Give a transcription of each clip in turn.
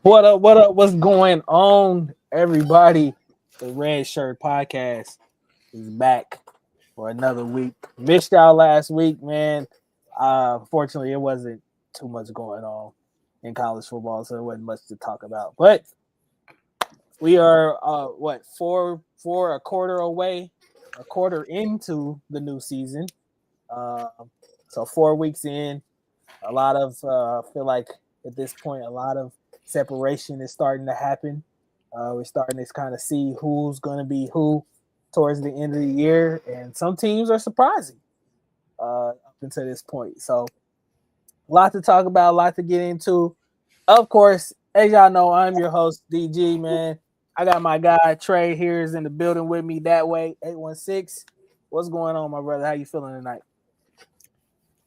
What up? What up? What's going on, everybody? The Redshirt podcast is back for another week. Missed y'all last week, man. Fortunately, it wasn't too much going on in college football, so there wasn't much to talk about. But we are a quarter into the new season. Uh, so 4 weeks in, a lot of feel like at this point a lot of separation is starting to happen. We're starting to kind of see who's going to be who towards the end of the year, and some teams are surprising up until this point. So, a lot to talk about, a lot to get into. Of course, as y'all know, I'm your host, DG, man. I got my guy Tre here is in the building with me. That way, 816. What's going on, my brother? How you feeling tonight?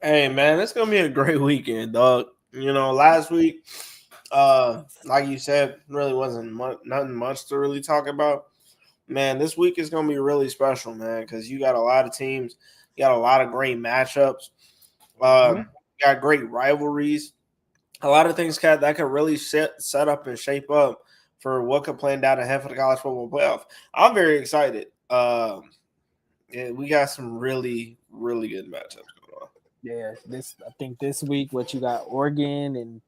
Hey man, it's gonna be a great weekend, dog. Last week, like you said, really wasn't nothing much to really talk about. Man, this week is gonna be really special, man, because you got a lot of teams, you got a lot of great matchups, got great rivalries, a lot of things that could really set up and shape up for what could plan down ahead for the college football playoff. I'm very excited. We got some really, really good matchups. Yeah, I think this week what you got Oregon and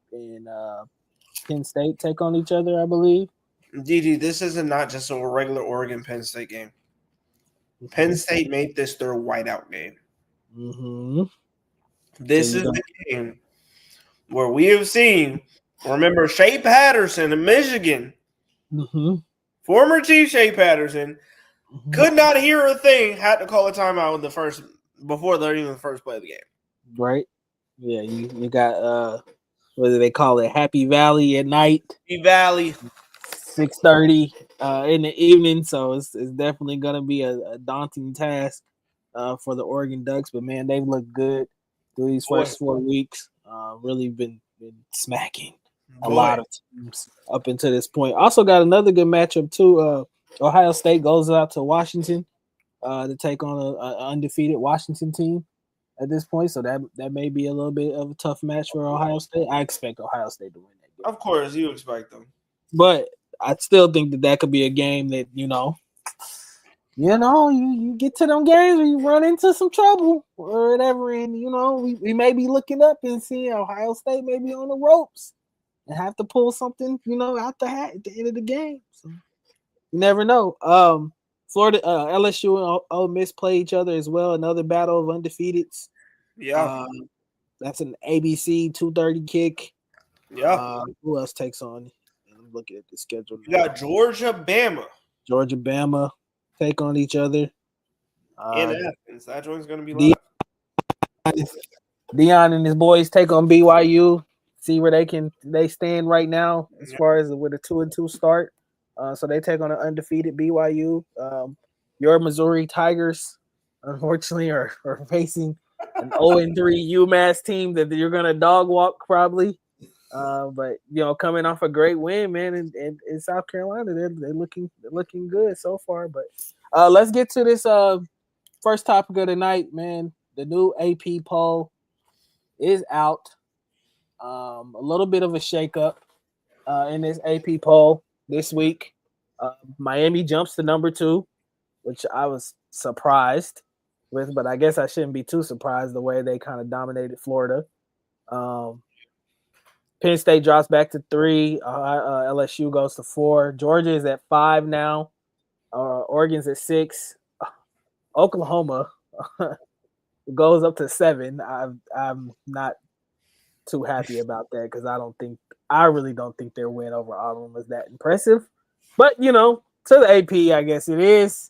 Penn State take on each other, I believe. DD, this isn't not just a regular Oregon Penn State game. Penn State made this their whiteout game. Mm-hmm. This is the game where we have seen, remember, Shea Patterson in Michigan, former Chief Shea Patterson, could not hear a thing, had to call a timeout before they're even the first play of the game. Right? Yeah, you got what do they call it? Happy Valley at night. Happy Valley. 6:30 in the evening, so it's definitely gonna be a daunting task for the Oregon Ducks. But man, they've looked good through these first 4 weeks. Really been smacking a lot of teams up until this point. Also got another good matchup too. Ohio State goes out to Washington to take on an undefeated Washington team at this point. So that may be a little bit of a tough match for Ohio State. I expect Ohio State to win that game. Of course, you expect them. But I still think that could be a game that, you get to them games where you run into some trouble or whatever. And, we may be looking up and seeing Ohio State maybe on the ropes and have to pull something, out the hat at the end of the game. So you never know. Florida, LSU and Ole Miss play each other as well. Another battle of undefeateds. Yeah. That's an ABC 2:30 kick. Yeah. Who else takes on? I'm looking at the schedule. You got Georgia, Bama take on each other. In Athens. That joint's going to be live. Deion and his boys take on BYU. See where they stand right now as far as with a 2-2 start. So they take on an undefeated BYU. Your Missouri Tigers, unfortunately, are facing an 0-3 UMass team that you're going to dog walk probably. But coming off a great win, man, in South Carolina, they're looking good so far. But let's get to this first topic of the night, man. The new AP poll is out. A little bit of a shakeup in this AP poll this week. Miami jumps to number 2, which I was surprised with, but I guess I shouldn't be too surprised the way they kind of dominated Florida. Penn State drops back to 3. LSU goes to 4. Georgia is at 5 now. Oregon's at 6. Oklahoma goes up to 7. I'm not too happy about that because I really don't think their win over Auburn was that impressive. But to the AP, I guess it is.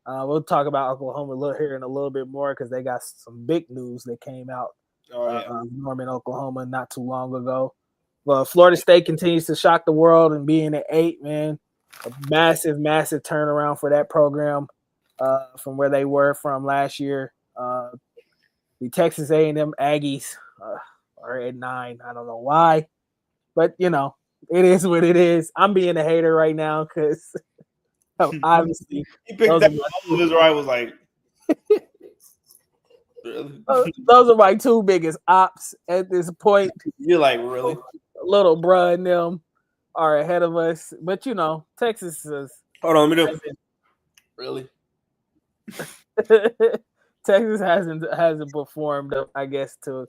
We'll talk about Oklahoma here in a little bit more because they got some big news that came out. Norman, Oklahoma, not too long ago. Well, Florida State continues to shock the world and being at 8, man. A massive, massive turnaround for that program from where they were from last year. The Texas A&M Aggies are at 9. I don't know why, but it is what it is. I'm being a hater right now because obviously he picked that up. His right was like. Those are my 2 biggest ops at this point. You're like, really? Little bruh and them are ahead of us. But Texas is Hold on, let me do. Really? Texas hasn't performed up, I guess, to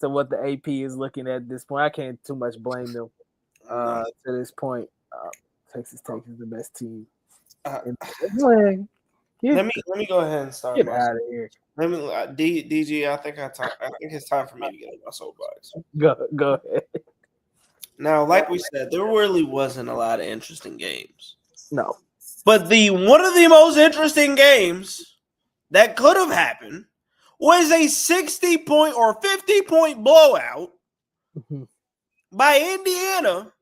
what the AP is looking at this point. I can't too much blame them to this point. Texas Tech is the best team. Let me go ahead and start. Get out of here. Let me DG. I think it's time for me to get on my soapbox. Go ahead. Now, like we said, there really wasn't a lot of interesting games. No, but one of the most interesting games that could have happened was a 60-point or 50-point blowout by Indiana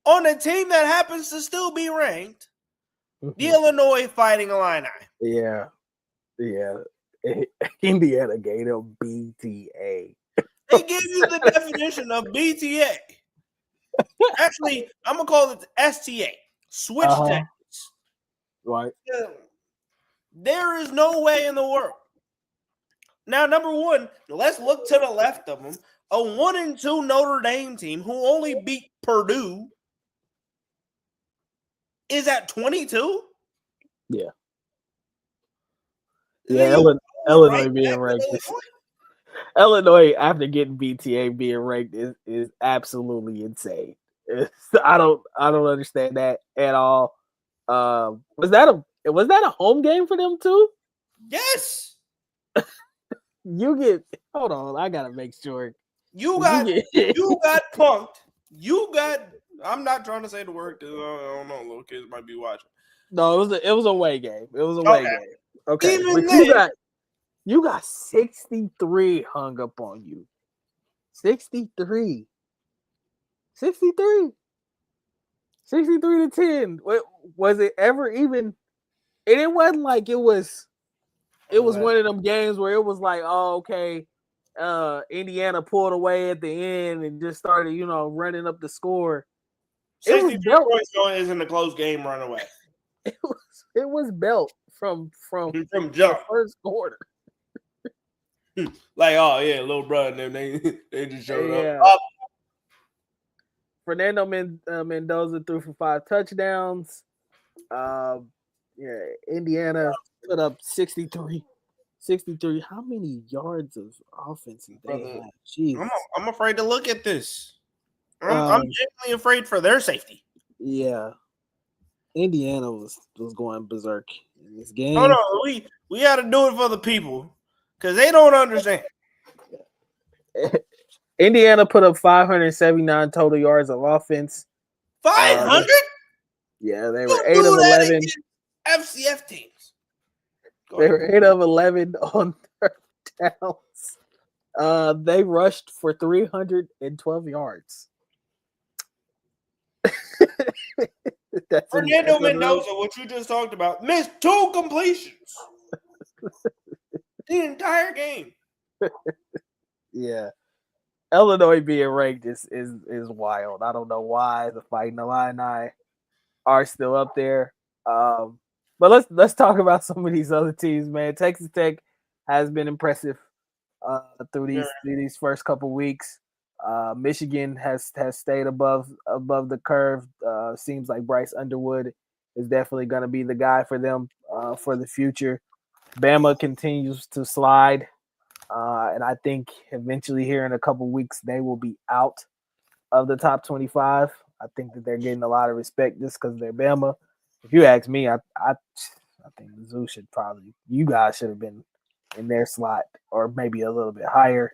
on a team that happens to still be ranked, the Illinois Fighting Illini. Yeah. Indiana gave them BTA. They gave you the definition of BTA. Actually, I'm going to call it STA. Switch tactics. Right. There is no way in the world. Now, number one, let's look to the left of them. A 1-2 Notre Dame team who only beat Purdue is at 22? Yeah. Yeah, Illinois being ranked. Illinois, after getting BTA being ranked, is absolutely insane. I don't understand that at all. Was that a home game for them too? Yes. Hold on, I gotta make sure. You got punked. I'm not trying to say the word because I don't know, little kids might be watching. No, it was a away game. It was a away game. Okay. Even then, you got 63 hung up on you. 63. 63. 63 to 10. Was it ever even? And it wasn't like it was one of them games where it was like, oh, okay, Indiana pulled away at the end and just started, running up the score. 63 points isn't a close game run away. It was belt from jump first quarter. Like, oh yeah, little brother, and they just showed up. Fernando Mendoza threw for 5 touchdowns. Indiana put up 63. 63. How many yards of offense did they have? Jeez. I'm afraid to look at this. I'm genuinely afraid for their safety. Yeah. Indiana was going berserk in this game. No, we got to do it for the people because they don't understand. Indiana put up 579 total yards of offense. 500? Yeah, they were 8 of 11. FCF teams. They were 8 of 11 on third downs. They rushed for 312 yards. Fernando Mendoza, what you just talked about, missed 2 completions the entire game. Yeah. Illinois being ranked is wild. I don't know why the Fighting Illini are still up there. But let's talk about some of these other teams, man. Texas Tech has been impressive through these first couple weeks. Michigan has stayed above the curve. Seems like Bryce Underwood is definitely going to be the guy for them for the future. Bama continues to slide. And I think eventually here in a couple weeks, they will be out of the top 25. I think that they're getting a lot of respect just because they're Bama. If you ask me, I think Mizzou you guys should have been in their slot or maybe a little bit higher,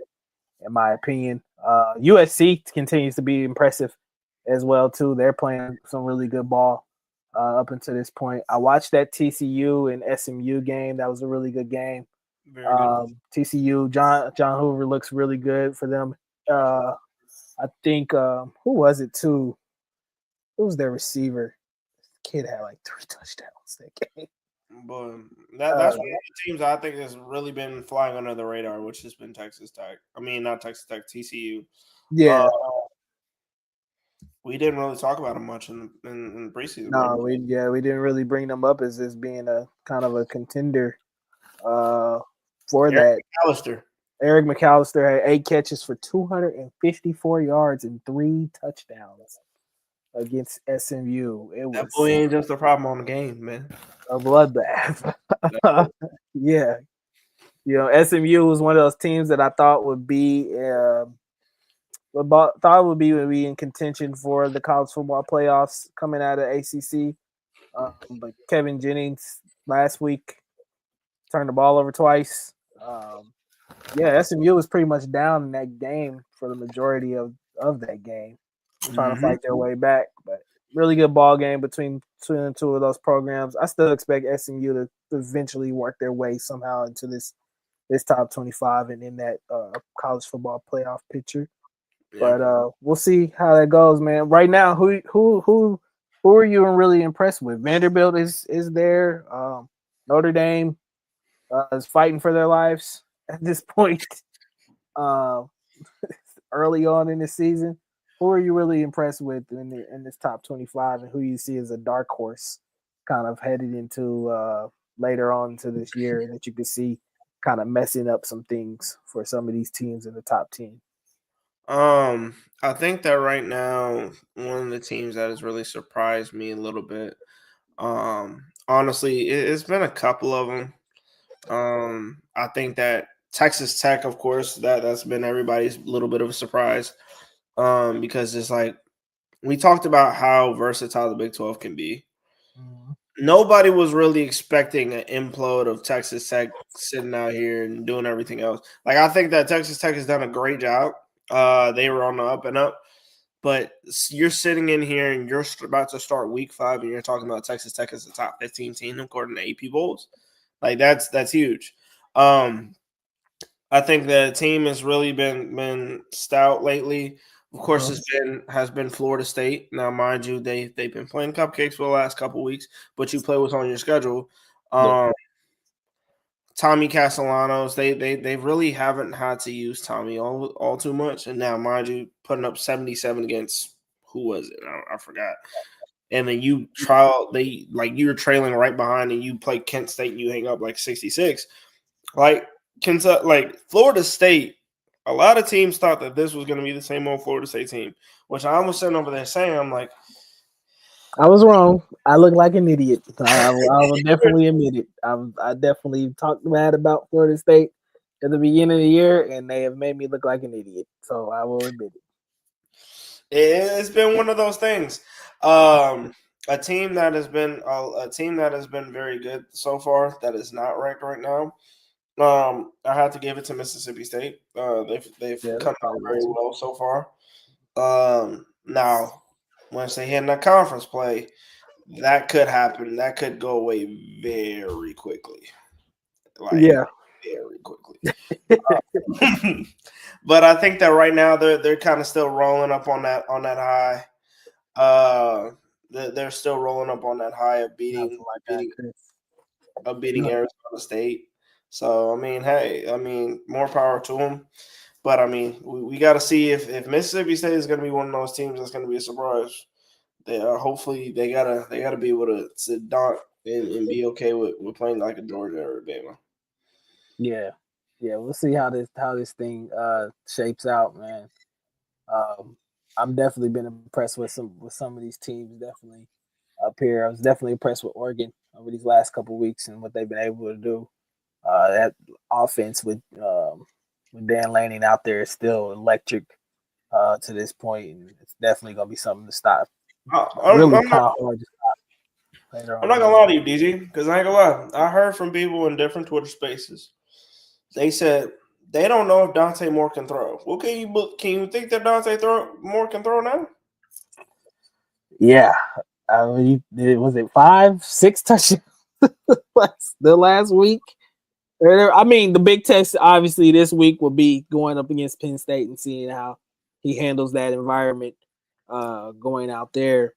in my opinion. USC continues to be impressive as well, too. They're playing some really good ball up until this point. I watched that TCU and SMU game. That was a really good game. TCU, John Hoover looks really good for them. I think who was it too? Who was their receiver? The kid had like 3 touchdowns that game. But that's one of the teams I think has really been flying under the radar, which has been Texas Tech. I mean, not Texas Tech, TCU. Yeah. We didn't really talk about them much in preseason. No, we didn't really bring them up as being a kind of a contender. For that, Eric McAllister had 8 catches for 254 yards and 3 touchdowns. against SMU. It That boy was ain't just a problem on the game, man. a bloodbath. Yeah, SMU was one of those teams that I thought would be would be in contention for the college football playoffs coming out of ACC. But Kevin Jennings last week turned the ball over twice. Yeah, SMU was pretty much down in that game for the majority of that game, trying to Mm-hmm. fight their way back. But really good ball game between the two of those programs. I still expect SMU to eventually work their way somehow into this top 25 and in that college football playoff picture. Yeah. But we'll see how that goes, man. Right now, who are you really impressed with? Vanderbilt is there. Notre Dame is fighting for their lives at this point. Uh, early on in the season, who are you really impressed with in this top 25, and who you see as a dark horse, kind of headed into later on to this year that you could see kind of messing up some things for some of these teams in the top 10? I think that right now one of the teams that has really surprised me a little bit. Honestly, it's been a couple of them. I think that Texas Tech, of course, that's been everybody's little bit of a surprise. Because it's like we talked about how versatile the Big 12 can be. Mhm. Nobody was really expecting an implode of Texas Tech sitting out here and doing everything else. Like I think that Texas Tech has done a great job. They were on the up and up, but you're sitting in here and you're about to start week 5, and you're talking about Texas Tech as a top 15 team according to AP polls. Like that's huge. I think the team has really been stout lately. Of course, has been Florida State. Now, mind you, they've been playing cupcakes for the last couple weeks, but you play what's on your schedule. Yeah. Tommy Castellanos, they really haven't had to use Tommy all too much, and now, mind you, putting up 77 against who was it? I forgot. And then you you're trailing right behind, and you play Kent State, and you hang up like 66. Like Kentucky, like Florida State, a lot of teams thought that this was going to be the same old Florida State team, which I was sitting over there saying, I'm like, I was wrong. I look like an idiot. I will definitely admit it. I definitely talked bad about Florida State at the beginning of the year, and they have made me look like an idiot. So I will admit it. it's been one of those things. A team that has been very good so far that is not ranked right now. I have to give it to Mississippi State. They've Yeah, come out probably very too. well so far. Now once they hit in that conference play, that could happen. That could go away very quickly, like Yeah, very quickly. But I think that right now they're kind of still rolling up on that high. They're still rolling up on that high of not for my guy Chris. beating Arizona State. So I mean, hey, I mean, more power to them. But I mean, we got to see if Mississippi State is going to be one of those teams that's going to be a surprise. They are hopefully they gotta be able to sit down and be okay with playing like a Georgia or Alabama. Yeah, yeah. We'll see how this thing shapes out, man. Um, I'm definitely been impressed with some of these teams. Definitely up here, I was definitely impressed with Oregon over these last couple of weeks and what they've been able to do. That offense with Dan Lanning out there is still electric to this point, and it's definitely going to be something to stop. Really I'm not kind of hard to stop later I'm on not in the gonna year. lie to you, DG, because I ain't gonna lie. I heard from people in different Twitter spaces. They said they don't know if Dante Moore can throw. Well, can you think that Moore can throw now? Yeah, I mean, was it 5, 6 touchdowns the last week? I mean, the big test obviously this week will be going up against Penn State and seeing how he handles that environment going out there.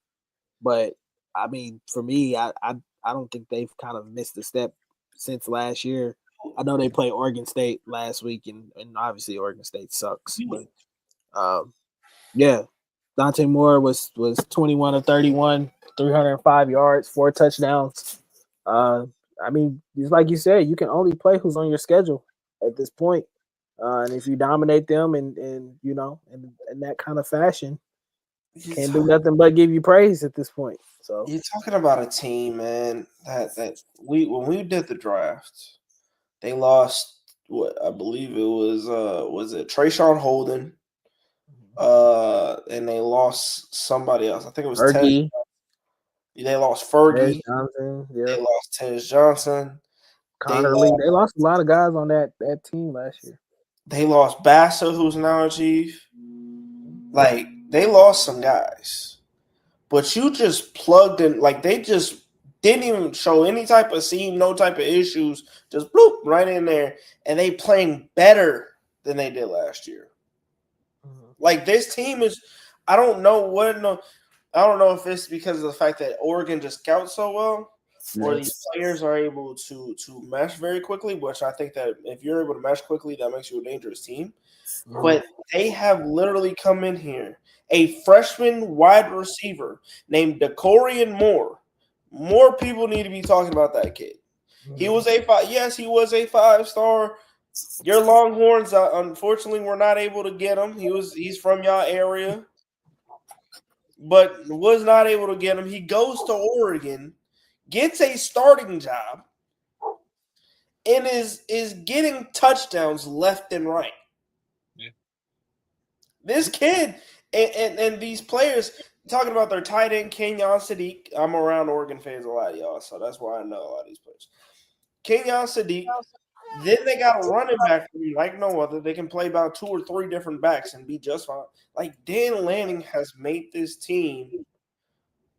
But I mean, for me, I don't think they've kind of missed a step since last year. I know they played Oregon State last week, and obviously Oregon State sucks. But yeah, Dante Moore was 21 of 31, 305 yards, 4 touchdowns. Uh, I mean, just like you said, you can only play who's on your schedule at this point. And if you dominate them and in that kind of fashion, can't do nothing but give you praise at this point. So you're talking about a team, man, that when we did the draft, they lost what I believe it was it Trayshawn Holden, and they lost somebody else. I think it was Ted. Fergie, They lost Des Fergie. Johnson, They yeah, lost Tennis Johnson. They Connor Lee. lost, They lost a lot of guys on that team last year. they lost Bassa, who's now a chief. Like they lost some guys, but you just plugged in. Like they just didn't even show any type of seam, no type of issues. Just bloop right in there, and they playing better than they did last year. Like this team is, I don't know what. No, I don't know if it's because of the fact that Oregon just scouts so well, or these players are able to mesh very quickly. Which I think that if you're able to mesh quickly, that makes you a dangerous team. But they have literally come in here. A freshman wide receiver named Decorian Moore. More people need to be talking about that kid. He was a five. Yes, he was a 5-star. Your Longhorns, unfortunately, were not able to get him. He's from y'all area, but was not able to get him. He goes to Oregon, gets a starting job, and is getting touchdowns left and right. This kid and these players talking about their tight end Kenyon Sadiq. I'm around Oregon fans a lot, y'all, so that's why I know a lot of these players. Kenyon Sadiq. Then they got a running back like no other. They can play about 2 or 3 different backs and be just fine. Like Dan Lanning has made this team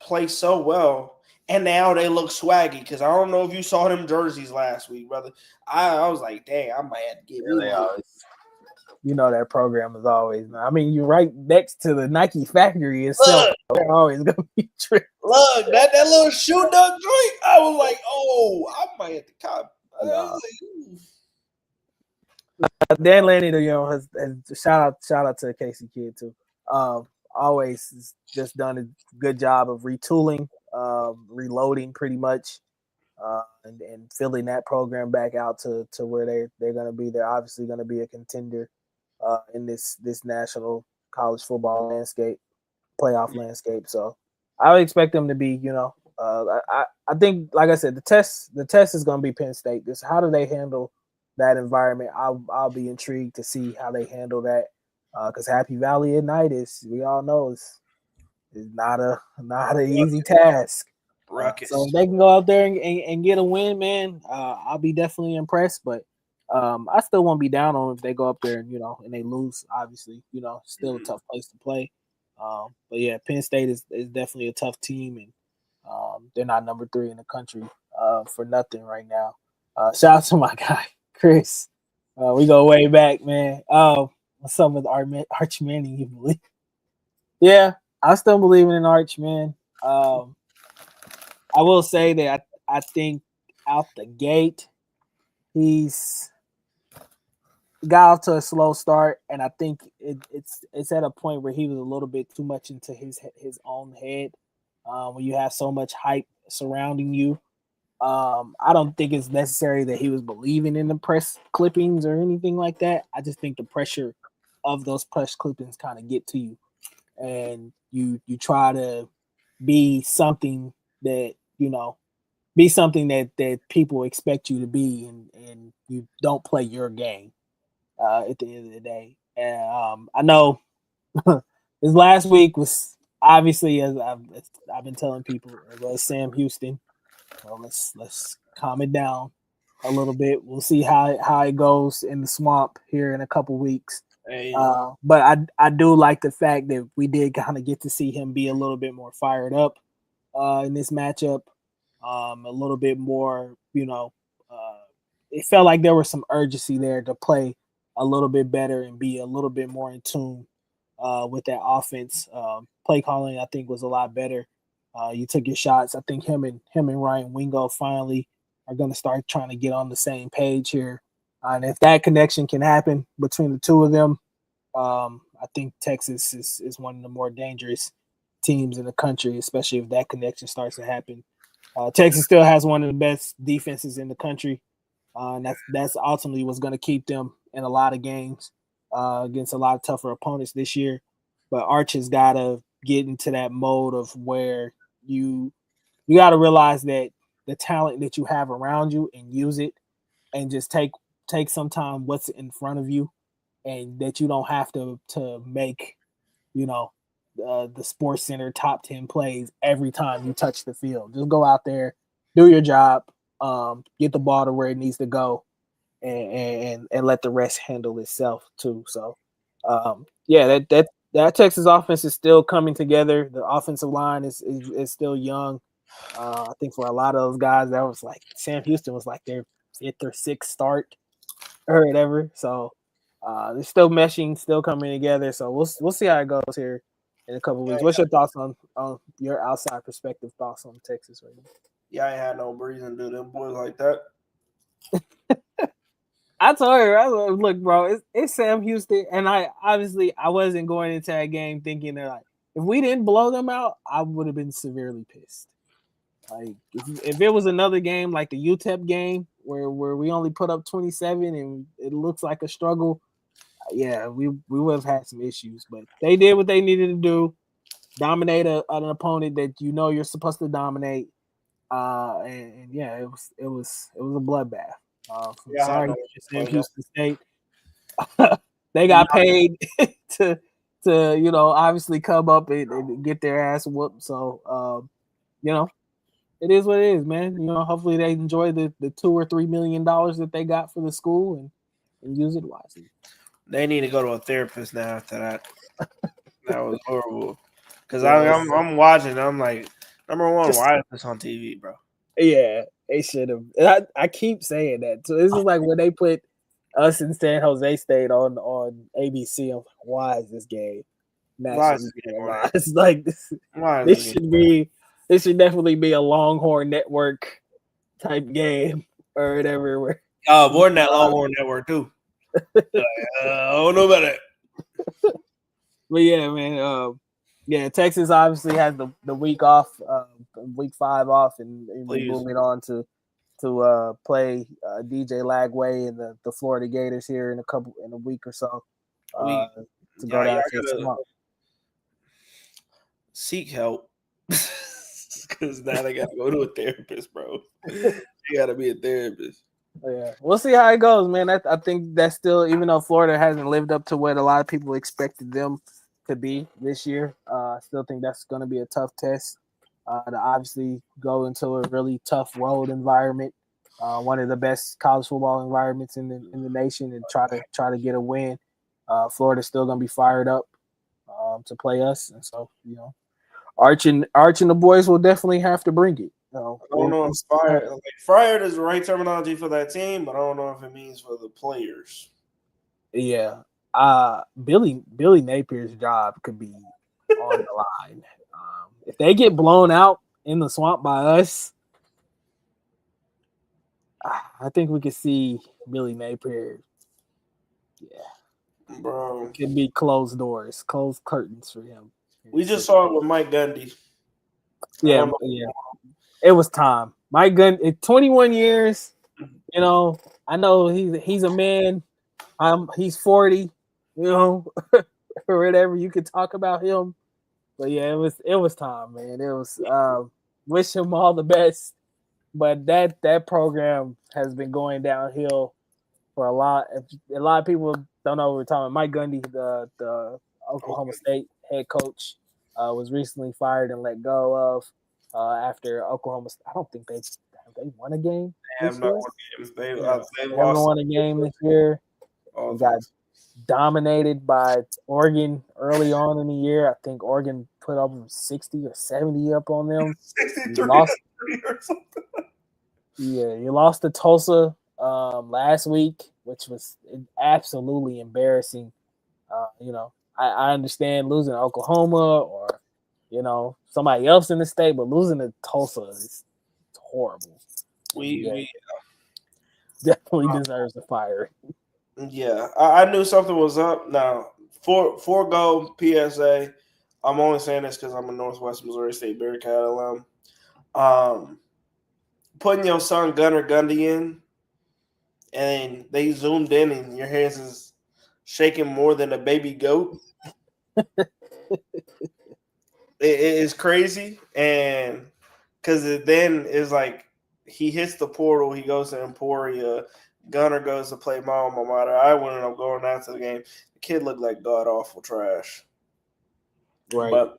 play so well, and now they look swaggy. Because I don't know if you saw them jerseys last week, brother. I was like, dang, I might have to get me one. You know that program is always. I mean, you're right next to the Nike factory itself. They're always gonna be tricky. Look, that little shoe dunk joint. I was like, oh, I might have to cop. Dan Lanning, has shout out to the Casey kid too. Always just done a good job of retooling, reloading pretty much, and filling that program back out to where they're going to be. They're obviously going to be a contender in this national college football landscape, playoff landscape. So I would expect them to be, I think, like I said, the test is going to be Penn State. Just how do they handle that environment? I'll be intrigued to see how they handle that, because Happy Valley at night we all know is not an easy task. So if they can go out there and get a win, man, I'll be definitely impressed. But I still won't be down on them if they go up there and they lose. Obviously, still a tough place to play. But yeah, Penn State is definitely a tough team, and they're not number 3 in the country for nothing right now. Shout out to my guy Chris. We go way back, man. What's up with Arch Manning? You believe? Yeah, I still believe in Arch, man. I will say that I think out the gate he's got off to a slow start, and I think it's at a point where he was a little bit too much into his own head. When you have so much hype surrounding you, I don't think it's necessary that he was believing in the press clippings or anything like that. I just think the pressure of those press clippings kind of get to you, and you try to be something that that people expect you to be, and you don't play your game at the end of the day. And I know this last week was obviously, as I've been telling people, it was Sam Houston. Well, let's calm it down a little bit. We'll see how it goes in the swamp here in a couple weeks. Hey. But I do like the fact that we did kind of get to see him be a little bit more fired up in this matchup. A little bit more, it felt like there was some urgency there to play a little bit better and be a little bit more in tune with that offense. Play calling, I think, was a lot better. You took your shots. I think him and Ryan Wingo finally are going to start trying to get on the same page here. And if that connection can happen between the two of them, I think Texas is one of the more dangerous teams in the country, especially if that connection starts to happen. Texas still has one of the best defenses in the country, and that's ultimately what's going to keep them in a lot of games against a lot of tougher opponents this year. But Arch has got to get into that mode of where you got to realize that the talent that you have around you and use it, and just take some time what's in front of you, and that you don't have to make, you know, the Sports Center top 10 plays every time you touch the field. Just go out there, do your job, get the ball to where it needs to go, and let the rest handle itself too. So, yeah, that Texas offense is still coming together. The offensive line is still young. I think for a lot of those guys, that was like Sam Houston was like their sixth start or whatever. So they're still meshing, still coming together. So we'll see how it goes here in a couple of weeks. What's your thoughts on your outside perspective thoughts on Texas right now? Yeah, I ain't had no reason to do them boys like that. I told her, look, bro, it's Sam Houston, and I wasn't going into that game thinking that like if we didn't blow them out, I would have been severely pissed. Like if it was another game like the UTEP game where we only put up 27 and it looks like a struggle, yeah, we would have had some issues. But they did what they needed to do, dominate an opponent that you know you're supposed to dominate. And yeah, it was a bloodbath. Yeah, I had Sorry, no Sam reason Houston State. They got paid to obviously come up and get their ass whooped. So it is what it is, man. Hopefully they enjoy the $2 or $3 million that they got for the school and use it wisely. They need to go to a therapist now after that. That was horrible. Because I'm watching. I'm like, number one, why is this on TV, bro? Yeah, they should have. I keep saying that. So this is like when they put us in San Jose State on ABC. I'm like, why is this game nationally televised? Like this should definitely be a Longhorn Network type game or whatever. More than that Longhorn Network too. I don't know about that. But yeah, man. Yeah, Texas obviously has the week off, week 5 off, and we're moving on to play DJ Lagway and the Florida Gators here in a week or so. To go down to the swamp. Seek help. Because now they got to go to a therapist, bro. They got to be a therapist. Yeah, we'll see how it goes, man. I think that's still, even though Florida hasn't lived up to what a lot of people expected them to be this year, I still think that's going to be a tough test to obviously go into a really tough road environment, one of the best college football environments in the nation, and try to get a win. Florida's still going to be fired up to play us, and so Arch and the boys will definitely have to bring it. I don't know if fired is the right terminology for that team, but I don't know if it means for the players. Yeah. Billy Napier's job could be on the line. If they get blown out in the swamp by us, I think we could see Billy Napier. Yeah. Bro. It could be closed doors, closed curtains for him. We just saw it with Mike Gundy. Yeah. It was time. Mike Gundy, 21 years. I know he's a man. He's 40. Or whatever. You could talk about him, but yeah, it was time, man. It was wish him all the best. But that program has been going downhill for a lot. A lot of people don't know what we're talking about. Mike Gundy, the Oklahoma State head coach, was recently fired and let go of after Oklahoma. I don't think have they won a game. They have not won games. They haven't won a game this year. They got dominated by Oregon early on in the year. I think Oregon put up 60 or 70 up on them. 63 or something. Yeah, you lost to Tulsa last week, which was absolutely embarrassing. I understand losing to Oklahoma or somebody else in the state, but losing to Tulsa is horrible. We definitely deserves a fire. Yeah, I knew something was up. Now, forego PSA. I'm only saying this because I'm a Northwest Missouri State Bearcat alum. Putting your son Gunnar Gundy in, and they zoomed in, and your hands is shaking more than a baby goat. It's crazy, and because it then is like he hits the portal, he goes to Emporia. Gunner goes to play my alma mater. I ended up going out to the game. The kid looked like god awful trash. Right. But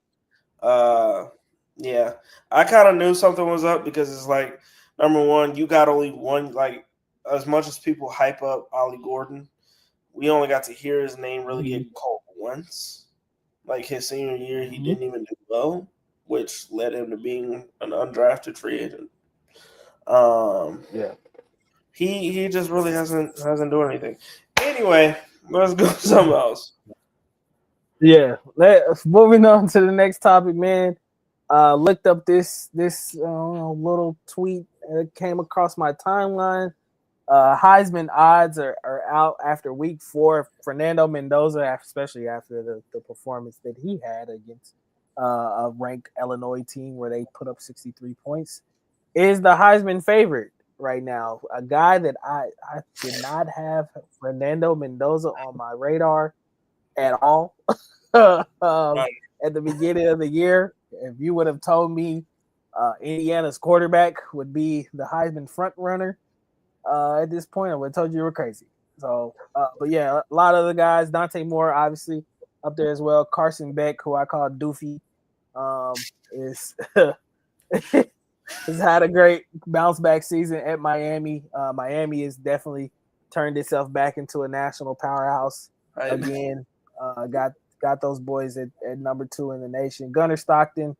yeah, I kind of knew something was up because it's like number one, you got only one. Like as much as people hype up Ollie Gordon, we only got to hear his name really get called once. Like his senior year, he didn't even do well, which led him to being an undrafted free agent. Yeah. He just really hasn't done anything. Anyway, let's go to something else. Yeah. Moving on to the next topic, man. Looked up this little tweet that came across my timeline. Heisman odds are out after week 4. Fernando Mendoza, especially after the performance that he had against a ranked Illinois team where they put up 63 points, is the Heisman favorite right now. A guy that I did not have, Fernando Mendoza, on my radar at all. Right. At the beginning of the year, if you would have told me Indiana's quarterback would be the Heisman front runner at this point, I would have told you were crazy. So, but yeah, a lot of the guys, Dante Moore, obviously up there as well. Carson Beck, who I call Doofy, is has had a great bounce back season at Miami. Miami has definitely turned itself back into a national powerhouse again. Got those boys at number 2 in the nation. Gunnar Stockton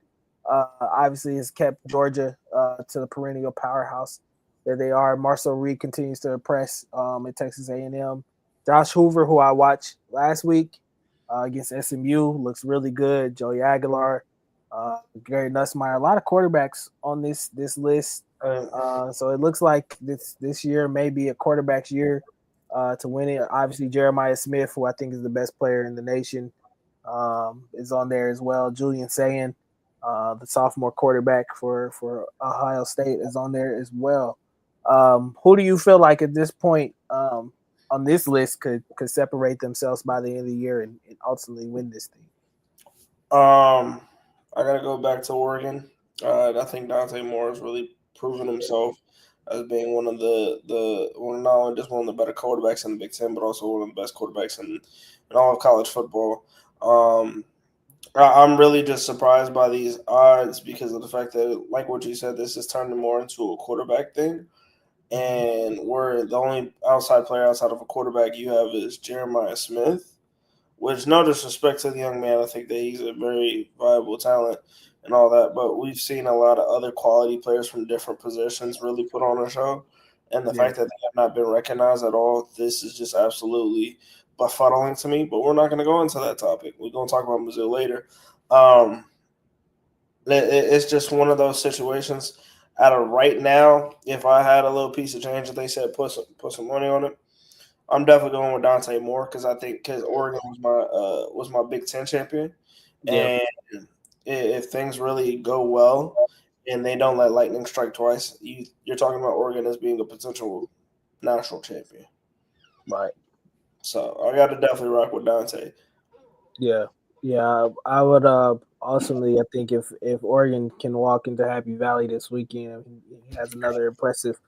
obviously has kept Georgia to the perennial powerhouse that they are. Marcel Reed continues to impress at Texas A&M. Josh Hoover, who I watched last week against SMU, looks really good. Joey Aguilar, Gary Nussmeier, a lot of quarterbacks on this list. So it looks like this year may be a quarterback's year to win it. Obviously, Jeremiah Smith, who I think is the best player in the nation, is on there as well. Julian Sayin, the sophomore quarterback for Ohio State, is on there as well. Who do you feel like at this point on this list could separate themselves by the end of the year and ultimately win this thing? I gotta go back to Oregon. I think Dante Moore has really proven himself as being one of not only just one of the better quarterbacks in the Big Ten, but also one of the best quarterbacks in all of college football. I'm really just surprised by these odds because of the fact that, like what you said, this is turning more into a quarterback thing. And where the only outside player outside of a quarterback you have is Jeremiah Smith, which, no disrespect to the young man, I think that he's a very viable talent and all that. But we've seen a lot of other quality players from different positions really put on a show. And the fact that they have not been recognized at all, this is just absolutely befuddling to me. But we're not going to go into that topic. We're going to talk about Mizzou later. It's just one of those situations. Out of right now, if I had a little piece of change that they said put some money on it, I'm definitely going with Dante Moore because I think Oregon was my Big Ten champion, and if things really go well and they don't let lightning strike twice, you're talking about Oregon as being a potential national champion. Right. So I got to definitely rock with Dante. Yeah. I would ultimately, I think if Oregon can walk into Happy Valley this weekend, he has another impressive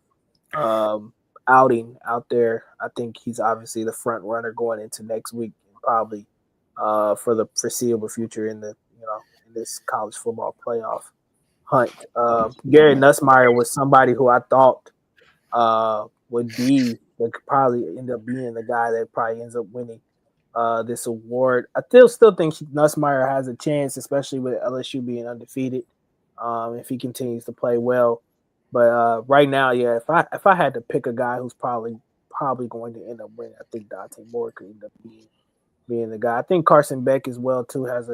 outing out there. I think he's obviously the front runner going into next week, probably for the foreseeable future in this college football playoff hunt. Gary Nussmeier was somebody who I thought would be that could probably end up being the guy that probably ends up winning this award. I still think Nussmeier has a chance, especially with LSU being undefeated, if he continues to play well. But right now, yeah, if I had to pick a guy who's probably going to end up winning, I think Dante Moore could end up being the guy. I think Carson Beck as well too has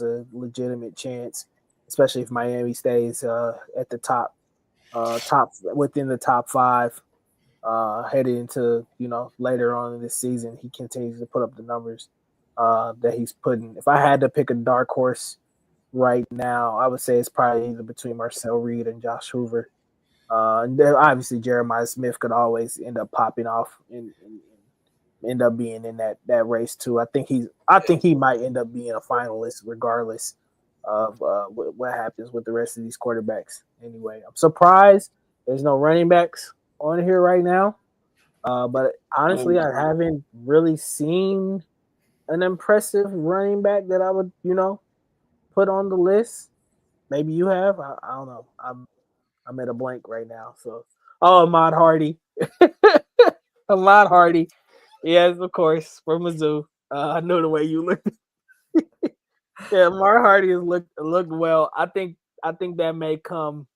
a legitimate chance, especially if Miami stays at the top within the top 5. Headed into later on in this season, he continues to put up the numbers that he's putting. If I had to pick a dark horse right now, I would say it's probably either between Marcel Reed and Josh Hoover. And then obviously Jeremiah Smith could always end up popping off and end up being in that race too. I think he might end up being a finalist regardless. of what happens with the rest of these quarterbacks. Anyway, I'm surprised there's no running backs on here right now. But honestly, I haven't really seen an impressive running back that I would, put on the list. Maybe you have. I don't know. I'm at a blank right now. So, Ahmad Hardy. Ahmad Hardy. Yes, of course, for Mizzou. I know the way you look. Yeah, Ahmad Hardy has looked well. I think that may come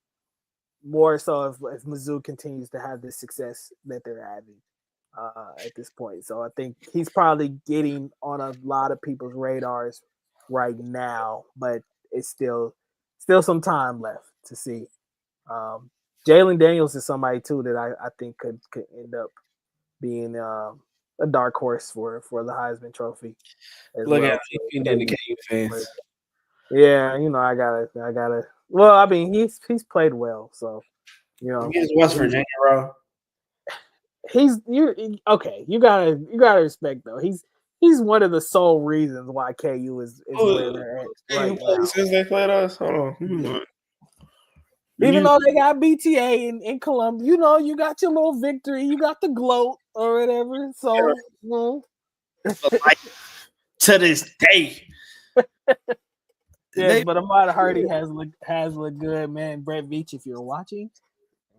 more so if Mizzou continues to have the success that they're having at this point. So I think he's probably getting on a lot of people's radars right now, but it's still some time left to see. Jalen Daniels is somebody too that I think could end up being a dark horse for the Heisman Trophy as Look well. at you the KU fans. Yeah, I gotta. Well, I mean, he's played well, so He's West Virginia, bro. You okay. You gotta respect though. He's one of the sole reasons why KU is where they're at right now. Since they played us, hold on. Even though they got BTA in Columbia, you got your little victory, you got the gloat or whatever. So, like, to this day. Yes, but Ahmad Hardy has looked good, man. Brett Veach, if you're watching,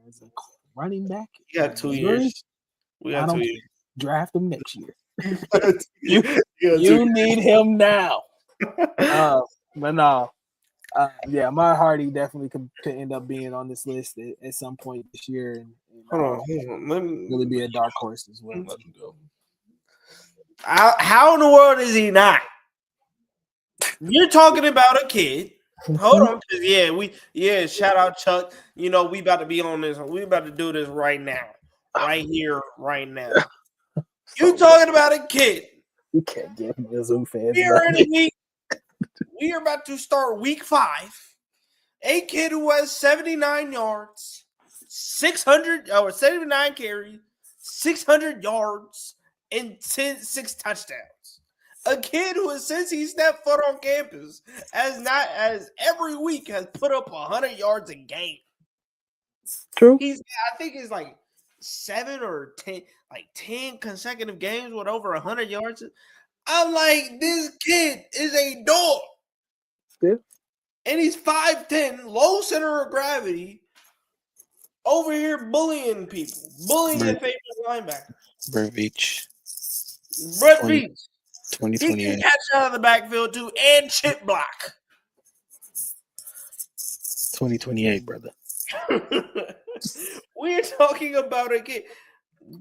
as a running back, you got 2 years. We got 2 years. Draft him next year. you need him now. But no. Yeah, Ahmad Hardy definitely could end up being on this list at some point this year, and hold on. Let me really be a dark horse as well. Let him go. How in the world is he not? You're talking about a kid. Hold on, because shout out Chuck. We about to be on this. We about to do this right now, right here, right now. You talking about a kid? You can't get Mizzou fans. We are about to start week 5. A kid who has 79 yards, 79 carries, 600 yards, and 6 touchdowns. A kid who, since he stepped foot on campus, as every week has put up 100 yards a game. True. I think it's like 7 or 10 consecutive games with over 100 yards. I'm like, this kid is a dog. Yeah. And he's 5'10", low center of gravity, over here bullying people, bullying their favorite linebackers. Brett Veach. 2028. He can catch out of the backfield too and chip block. 2028, brother. We're talking about a kid.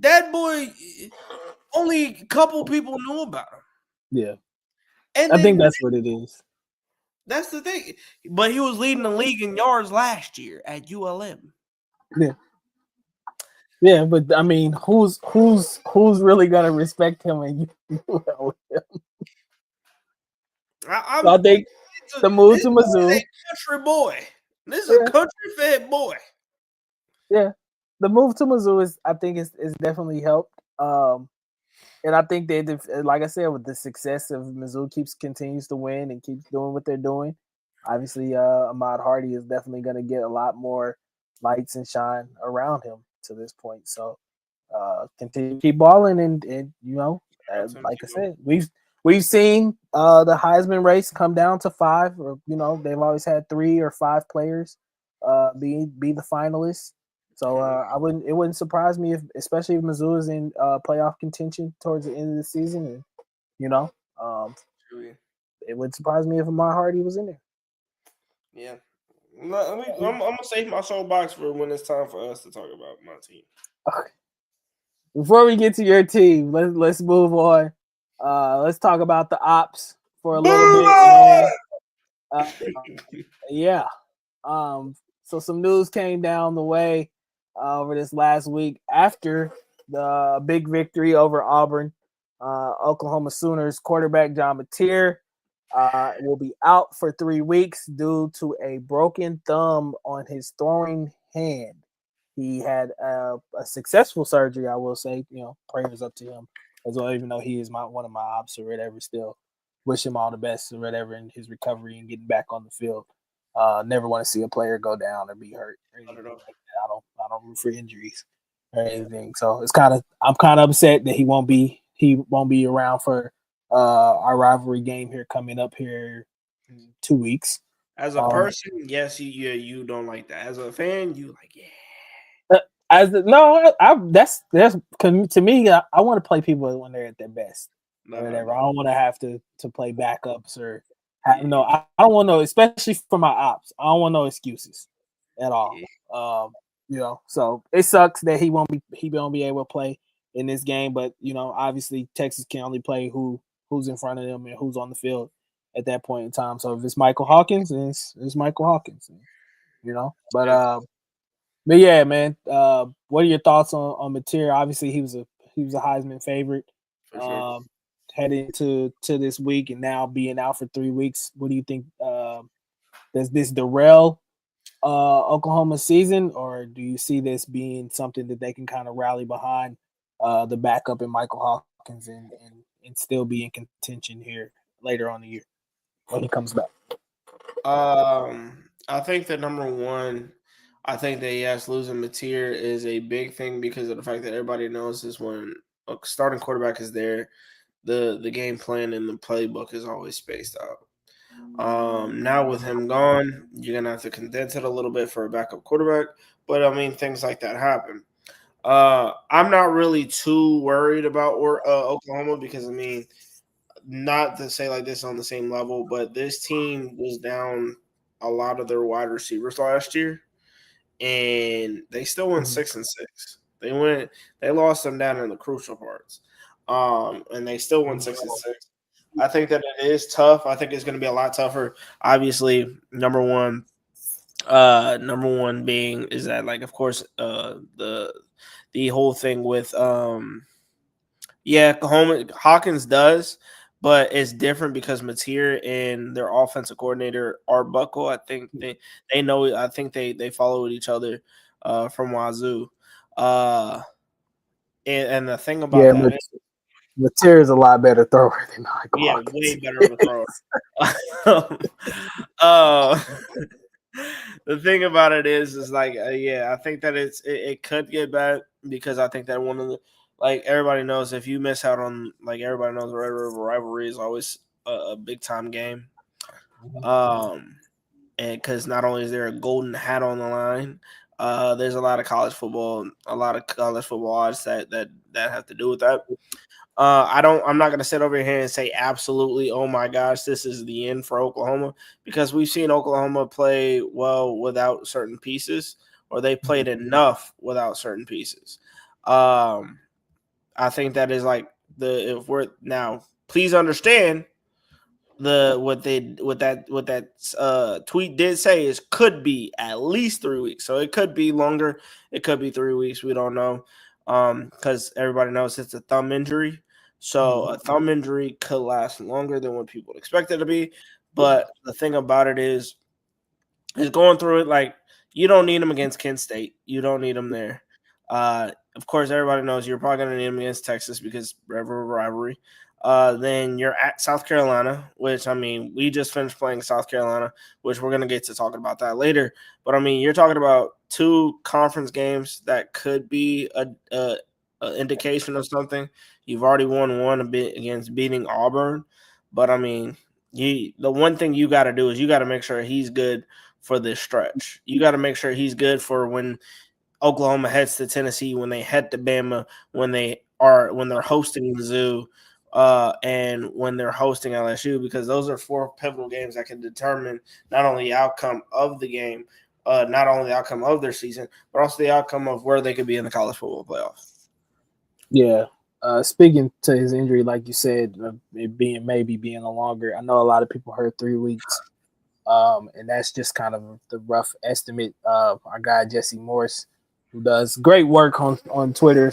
That boy, only a couple people knew about him. Yeah. And I think that's what it is. That's the thing. But he was leading the league in yards last year at ULM. Yeah. Yeah, but I mean, who's really gonna respect him and ULM? I think the move to Mizzou. Is a country boy. This is a country fed boy. Yeah. The move to Mizzou is definitely helped. And I think they, like I said, with the success of Mizzou continues to win and keeps doing what they're doing. Obviously, Ahmad Hardy is definitely going to get a lot more lights and shine around him to this point. So, continue to keep balling, and like I said, we've seen the Heisman race come down to 5, or they've always had 3 or 5 players be the finalists. So it wouldn't surprise me especially if Mizzou is in playoff contention towards the end of the season, and it wouldn't surprise me if Ahmad Hardy was in there. Yeah, I'm gonna save my soapbox for when it's time for us to talk about my team. Okay. Before we get to your team, let's move on. Let's talk about the ops for a little bit. Yeah. So some news came down the way over this last week after the big victory over Auburn. Oklahoma Sooners quarterback John Mateer will be out for 3 weeks due to a broken thumb on his throwing hand. He had a successful surgery, I will say. Prayers up to him as well, even though he is one of my ops or whatever still. wish him all the best or whatever in his recovery and getting back on the field. Never want to see a player go down or be hurt or anything like that. I don't root for injuries or anything. So I'm kind of upset that he won't be around for our rivalry game here coming up here in 2 weeks. As a person, yes, you don't like that. As a fan, you like, yeah. That's to me. I want to play people when they're at their best or whatever. I don't want to have to play backups or I don't want no, especially for my ops. I don't want no excuses at all. So it sucks that he won't be able to play in this game. But obviously Texas can only play who's in front of them and who's on the field at that point in time. So if it's Michael Hawkins, then it's Michael Hawkins. But yeah, man. What are your thoughts on Mateer? Obviously, he was a Heisman favorite. For sure. Heading to this week and now being out for 3 weeks. What do you think? Does this derail Oklahoma's season, or do you see this being something that they can kind of rally behind the backup in Michael Hawkins and still be in contention here later on the year when he comes back? I think that number one, I think that yes, losing Mateer is a big thing because of the fact that everybody knows is when a starting quarterback is there, the game plan and the playbook is always spaced out. Now with him gone, you're gonna have to condense it a little bit for a backup quarterback. But I mean, things like that happen. I'm not really too worried about Oklahoma because I mean, not to say like this on the same level, but this team was down a lot of their wide receivers last year, and they still went 6-6. They lost them down in the crucial parts, and they still went 6-6. I think that it is tough. I think it's going to be a lot tougher. Obviously, number one being is that like of course the whole thing with Hawkins does, but it's different because Mateer and their offensive coordinator Arbuckle, I think they know. I think they followed each other from Wazoo. And the thing about that is Mateer is a lot better thrower than Michael Hawkins. Way better of a thrower. The thing about it is like I think that it could get bad because I think that one of the everybody knows if you miss out on everybody knows the Red River rivalry is always a big time game. And because not only is there a golden hat on the line, there's a lot of college football odds that have to do with that. I'm not going to sit over here and say absolutely, oh my gosh, this is the end for Oklahoma, because we've seen Oklahoma play well without certain pieces, or they played enough without certain pieces. I think that is please understand what that tweet did say is could be at least 3 weeks. So it could be longer. It could be 3 weeks. We don't know. Because everybody knows it's a thumb injury. So a thumb injury could last longer than what people expect it to be. But the thing about it is going through it, you don't need him against Kent State. You don't need him there. Of course, everybody knows you're probably going to need him against Texas because river rivalry. Then you're at South Carolina, which, I mean, we just finished playing South Carolina, which we're going to get to talking about that later. But, I mean, you're talking about 2 conference games that could be a indication of something. You've already won one a bit against beating Auburn. But, I mean, the one thing you got to do is you got to make sure he's good for this stretch. You got to make sure he's good for when Oklahoma heads to Tennessee, when they head to Bama, when they're hosting Mizzou, and when they're hosting LSU, because those are 4 pivotal games that can determine not only the outcome of the game, not only the outcome of their season, but also the outcome of where they could be in the college football playoff. Yeah. Speaking to his injury, like you said, it being a longer, I know a lot of people heard 3 weeks. And that's just kind of the rough estimate of our guy, Jesse Morse, who does great work on Twitter.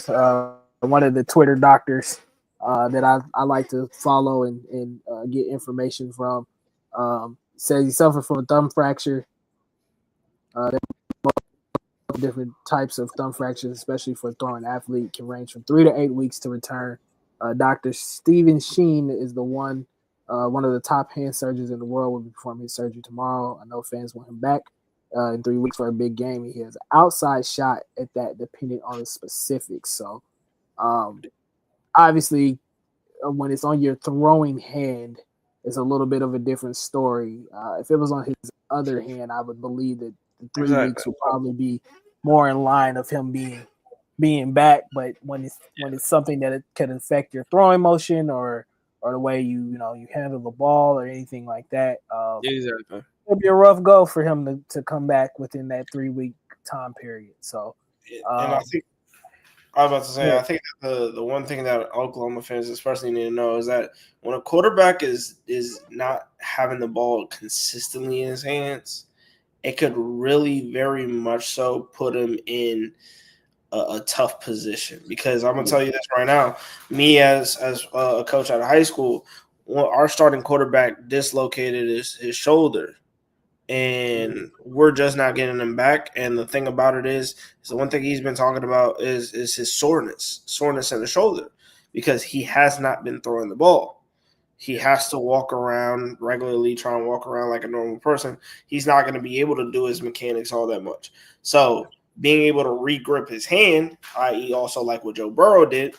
One of the Twitter doctors that I like to follow and get information from, says he suffered from a thumb fracture. Different types of thumb fractures, especially for a throwing athlete, can range from 3 to 8 weeks to return. Dr. Stephen Sheen is the one one of the top hand surgeons in the world, will be performing his surgery tomorrow. I know fans want him back in 3 weeks for a big game. He has an outside shot at that, depending on the specifics. So, obviously, when it's on your throwing hand, it's a little bit of a different story. If it was on his other hand, I would believe that the 3 weeks would probably be more in line of him being back. But when it's something that it can affect your throwing motion or the way you handle the ball or anything like that, Exactly. it'll be a rough go for him to come back within that 3 week time period. So, and I think I was about to say, I think that the one thing that Oklahoma fans especially need to know is that when a quarterback is not having the ball consistently in his hands, it could really very much so put him in a tough position. Because I'm gonna tell you this right now, me as a coach out of high school, our starting quarterback dislocated his shoulder. And we're just not getting him back. And the thing about it is the one thing he's been talking about is his soreness in the shoulder, because he has not been throwing the ball. He has to walk around regularly, try and walk around like a normal person. He's not going to be able to do his mechanics all that much. So being able to re-grip his hand, i.e. also like what Joe Burrow did,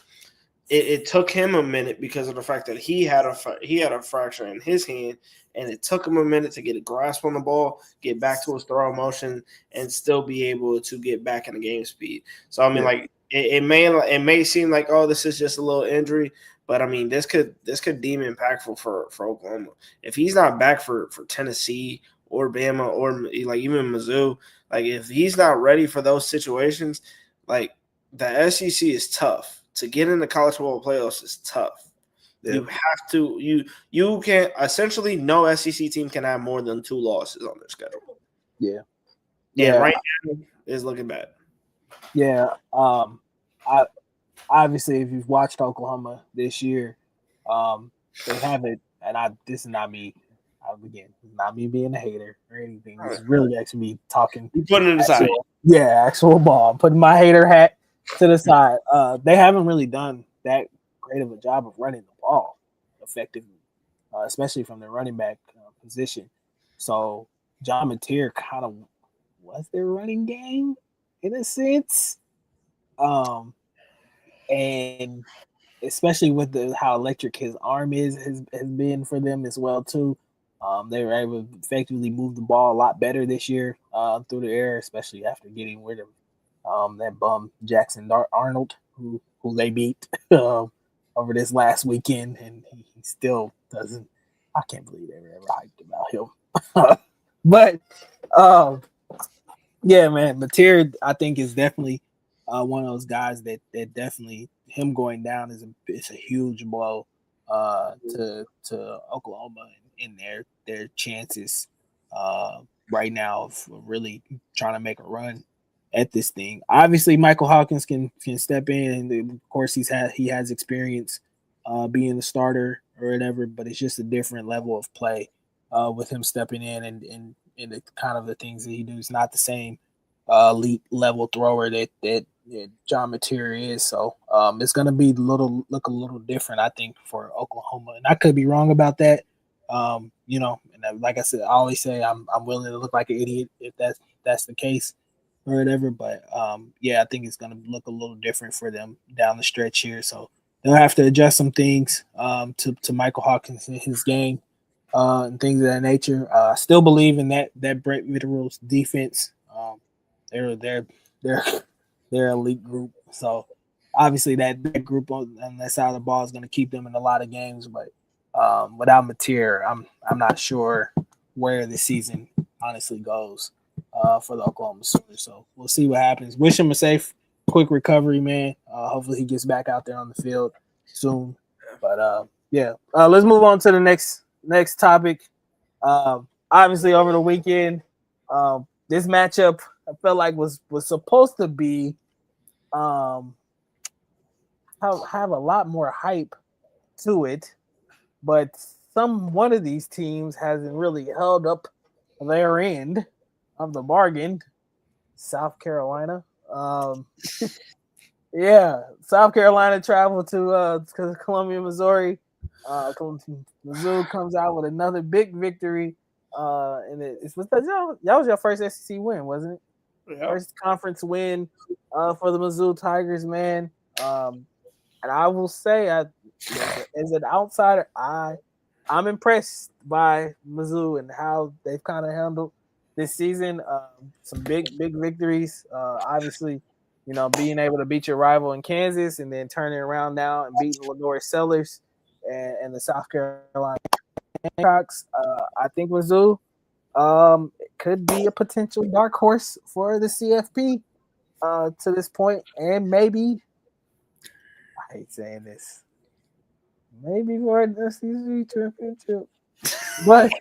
it took him a minute because of the fact that he had a fracture in his hand, and it took him a minute to get a grasp on the ball, get back to his throw motion, and still be able to get back in the game speed. So I mean, like it may seem like, oh, this is just a little injury, but I mean this could deem impactful for Oklahoma if he's not back for Tennessee or Bama or like even Mizzou. Like if he's not ready for those situations, like the SEC is tough. To get in the college football playoffs is tough. Yeah. You have to you can't essentially no SEC team can have more than 2 losses on their schedule. Yeah. And right now is looking bad. Yeah. Obviously if you've watched Oklahoma this year, they haven't, and this is not me. Again, it's not me being a hater or anything. This is really actually me talking. You putting it aside. Actual ball. I'm putting my hater hat to the side. They haven't really done that great of a job of running the ball effectively, especially from the running back position. So John Mateer kind of was their running game in a sense, and especially with how electric his arm has been for them as well too. They were able to effectively move the ball a lot better this year through the air, especially after getting rid of that bum Jackson Arnold, who they beat over this last weekend, and he still doesn't. I can't believe they were ever hyped about him. But yeah, man, Mateer I think is definitely one of those guys that definitely him going down is a huge blow to Oklahoma in their chances right now of really trying to make a run at this thing. Obviously, Michael Hawkins can step in, and of course he has experience being the starter or whatever, but it's just a different level of play with him stepping in and the kind of the things that he does. It's not the same elite level thrower that John Mateer is. So it's going to be look a little different, I think, for Oklahoma. And I could be wrong about that. And like I said, I always say I'm willing to look like an idiot if that's the case or whatever. But I think it's going to look a little different for them down the stretch here. So they'll have to adjust some things to Michael Hawkins and his game and things of that nature. I still believe in that Brett Vitterell's defense. They're elite group. So obviously that group on that side of the ball is going to keep them in a lot of games. But without Mateer, I'm not sure where the season honestly goes for the Oklahoma Sooners. So we'll see what happens. Wish him a safe, quick recovery, man. Hopefully he gets back out there on the field soon. But let's move on to the next topic. Obviously over the weekend, this matchup I felt like was supposed to be have a lot more hype to it, but one of these teams hasn't really held up their end of the bargain. South Carolina. South Carolina traveled to Columbia, Missouri Mizzou comes out with another big victory. And that was your first SEC win, wasn't it? Yep. First conference win for the Mizzou Tigers, man. And I will say, as an outsider, I'm impressed by Mizzou and how they've kind of handled this season. Some big victories. Obviously, being able to beat your rival in Kansas and then turning around now and beating Lenore Sellers and the South Carolina Gamecocks. I think Mizzou could be a potential dark horse for the CFP to this point, and maybe I hate saying this, maybe for the SEC championship. But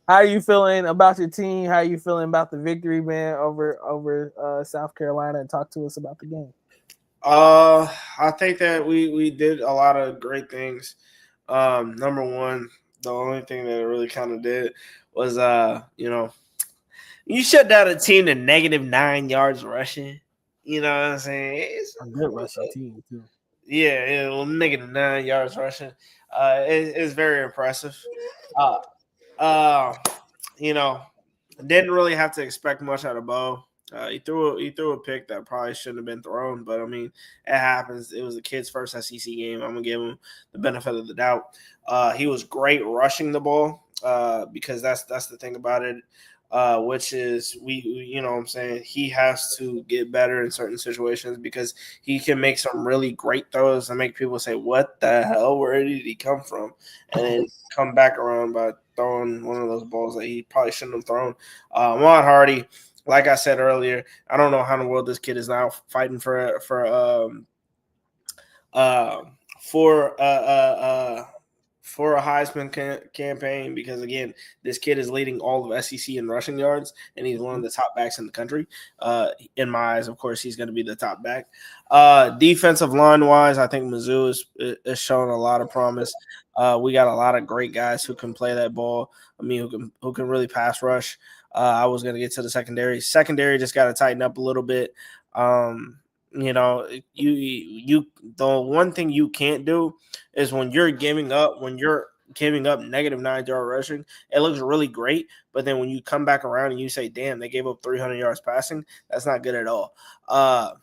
how are you feeling about your team? How are you feeling about the victory, man, over South Carolina? And talk to us about the game. I think that we did a lot of great things. Number one, the only thing that it really kind of did was you shut down a team to -9 yards rushing. You know what I'm saying? It's a good rushing team too. Yeah, well, -9 yards rushing. It's very impressive. Didn't really have to expect much out of Bo. He threw a pick that probably shouldn't have been thrown, but I mean, it happens. It was the kid's first SEC game. I'm gonna give him the benefit of the doubt. He was great rushing the ball because that's the thing about it. Which is what I'm saying, he has to get better in certain situations because he can make some really great throws and make people say, "What the hell? Where did he come from?" And then come back around by throwing one of those balls that he probably shouldn't have thrown. Juan Hardy, like I said earlier, I don't know how in the world this kid is now fighting for a Heisman campaign because, again, this kid is leading all of SEC in rushing yards, and he's one of the top backs in the country. In my eyes, of course, he's going to be the top back. Defensive line-wise, I think Mizzou is showing a lot of promise. We got a lot of great guys who can play that ball. I mean, who can really pass rush. I was going to get to the secondary. Secondary just got to tighten up a little bit. The one thing you can't do is when you're giving up -9 yard rushing, it looks really great. But then when you come back around and you say, damn, they gave up 300 yards passing, that's not good at all. I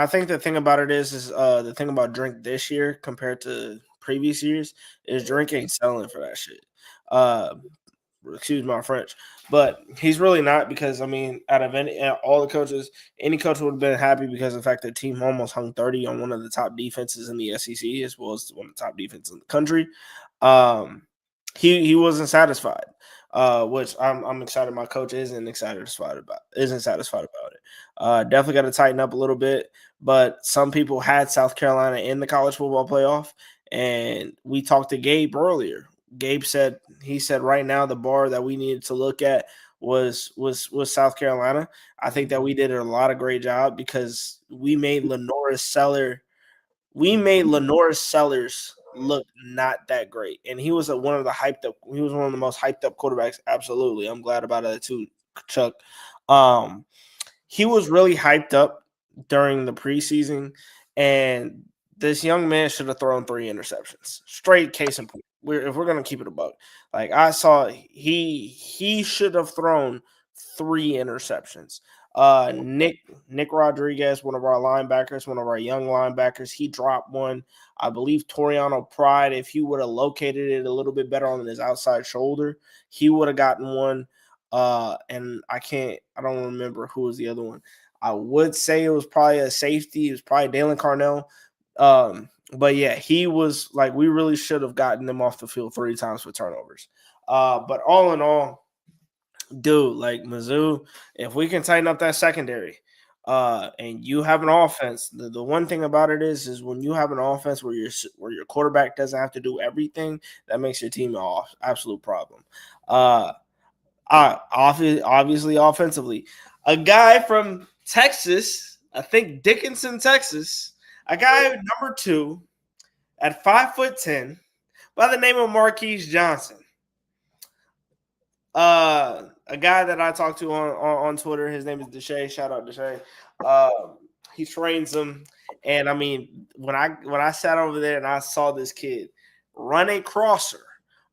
think the thing about it is the thing about Drink this year compared to previous years is Drink ain't selling for that shit. Excuse my French, but he's really not because, I mean, out of all the coaches, any coach would have been happy because of the fact that the team almost hung 30 on one of the top defenses in the SEC as well as one of the top defenses in the country. He wasn't satisfied, which I'm excited. My coach isn't satisfied about it. Definitely got to tighten up a little bit, but some people had South Carolina in the college football playoff, and we talked to Gabe earlier. Gabe said right now the bar that we needed to look at was South Carolina. I think that we did a lot of great job because we made Lenore Sellers look not that great, and he was one of the most hyped up quarterbacks. Absolutely, I'm glad about it too, Chuck. He was really hyped up during the preseason, and this young man should have thrown 3 interceptions. Straight case in point. If we're gonna keep it a buck, like I saw, he should have thrown 3 interceptions. Nick Rodriguez, one of our linebackers, one of our young linebackers, he dropped one. I believe Toriano Pride, if he would have located it a little bit better on his outside shoulder, he would have gotten one. And I don't remember who was the other one. I would say it was probably a safety. It was probably Dalen Carnell. But yeah, he was like, we really should have gotten them off the field 3 times for turnovers. But all in all, dude, like Mizzou, if we can tighten up that secondary, and you have an offense, the one thing about it is when you have an offense where your quarterback doesn't have to do everything, that makes your team an absolute problem. Obviously, offensively, a guy from Texas, I think Dickinson, Texas, a guy number 2 at 5'10" by the name of Marquise Johnson. A guy that I talked to on Twitter, his name is Deshae. Shout out Deshae. He trains him, And I mean, when I sat over there and I saw this kid run a crosser,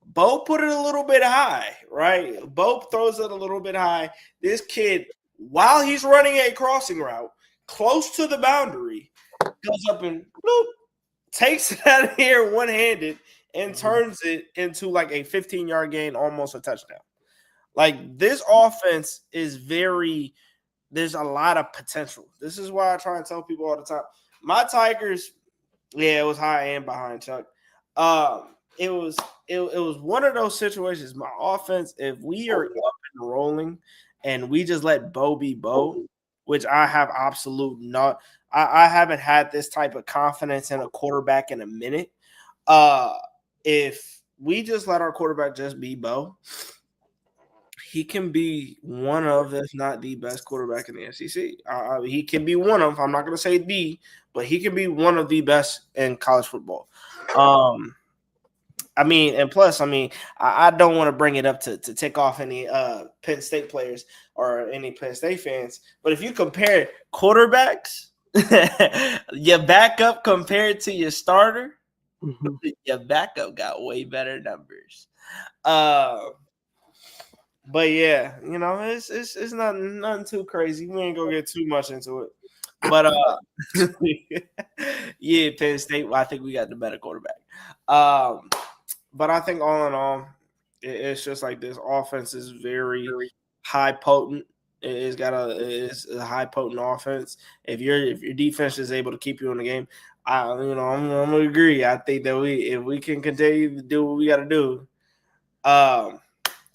Bo put it a little bit high, right? Bo throws it a little bit high. This kid, while he's running a crossing route close to the boundary, goes up and bloop, takes it out of here one-handed and turns it into like a 15-yard gain, almost a touchdown. Like, this offense is there's a lot of potential. This is why I try and tell people all the time. My Tigers, yeah, it was high and behind Chuck. It was one of those situations. My offense, if we are up and rolling and we just let Bo be Bo, which I have absolute not. I haven't had this type of confidence in a quarterback in a minute. If we just let our quarterback just be Bo, he can be one of, if not the best quarterback in the SEC. He can be one of, I'm not going to say the, but he can be one of the best in college football. I mean, and plus, I mean, I don't want to bring it up to tick off any Penn State players or any Penn State fans, but if you compare quarterbacks, your backup compared to your starter, your backup got way better numbers. But yeah, you know, it's nothing too crazy. We ain't gonna get too much into it. But yeah, Penn State, I think we got the better quarterback. But I think all in all, it's just like this offense is very high potent. It's a high potent offense. If your defense is able to keep you in the game, I'm gonna agree. I think that if we can continue to do what we got to do,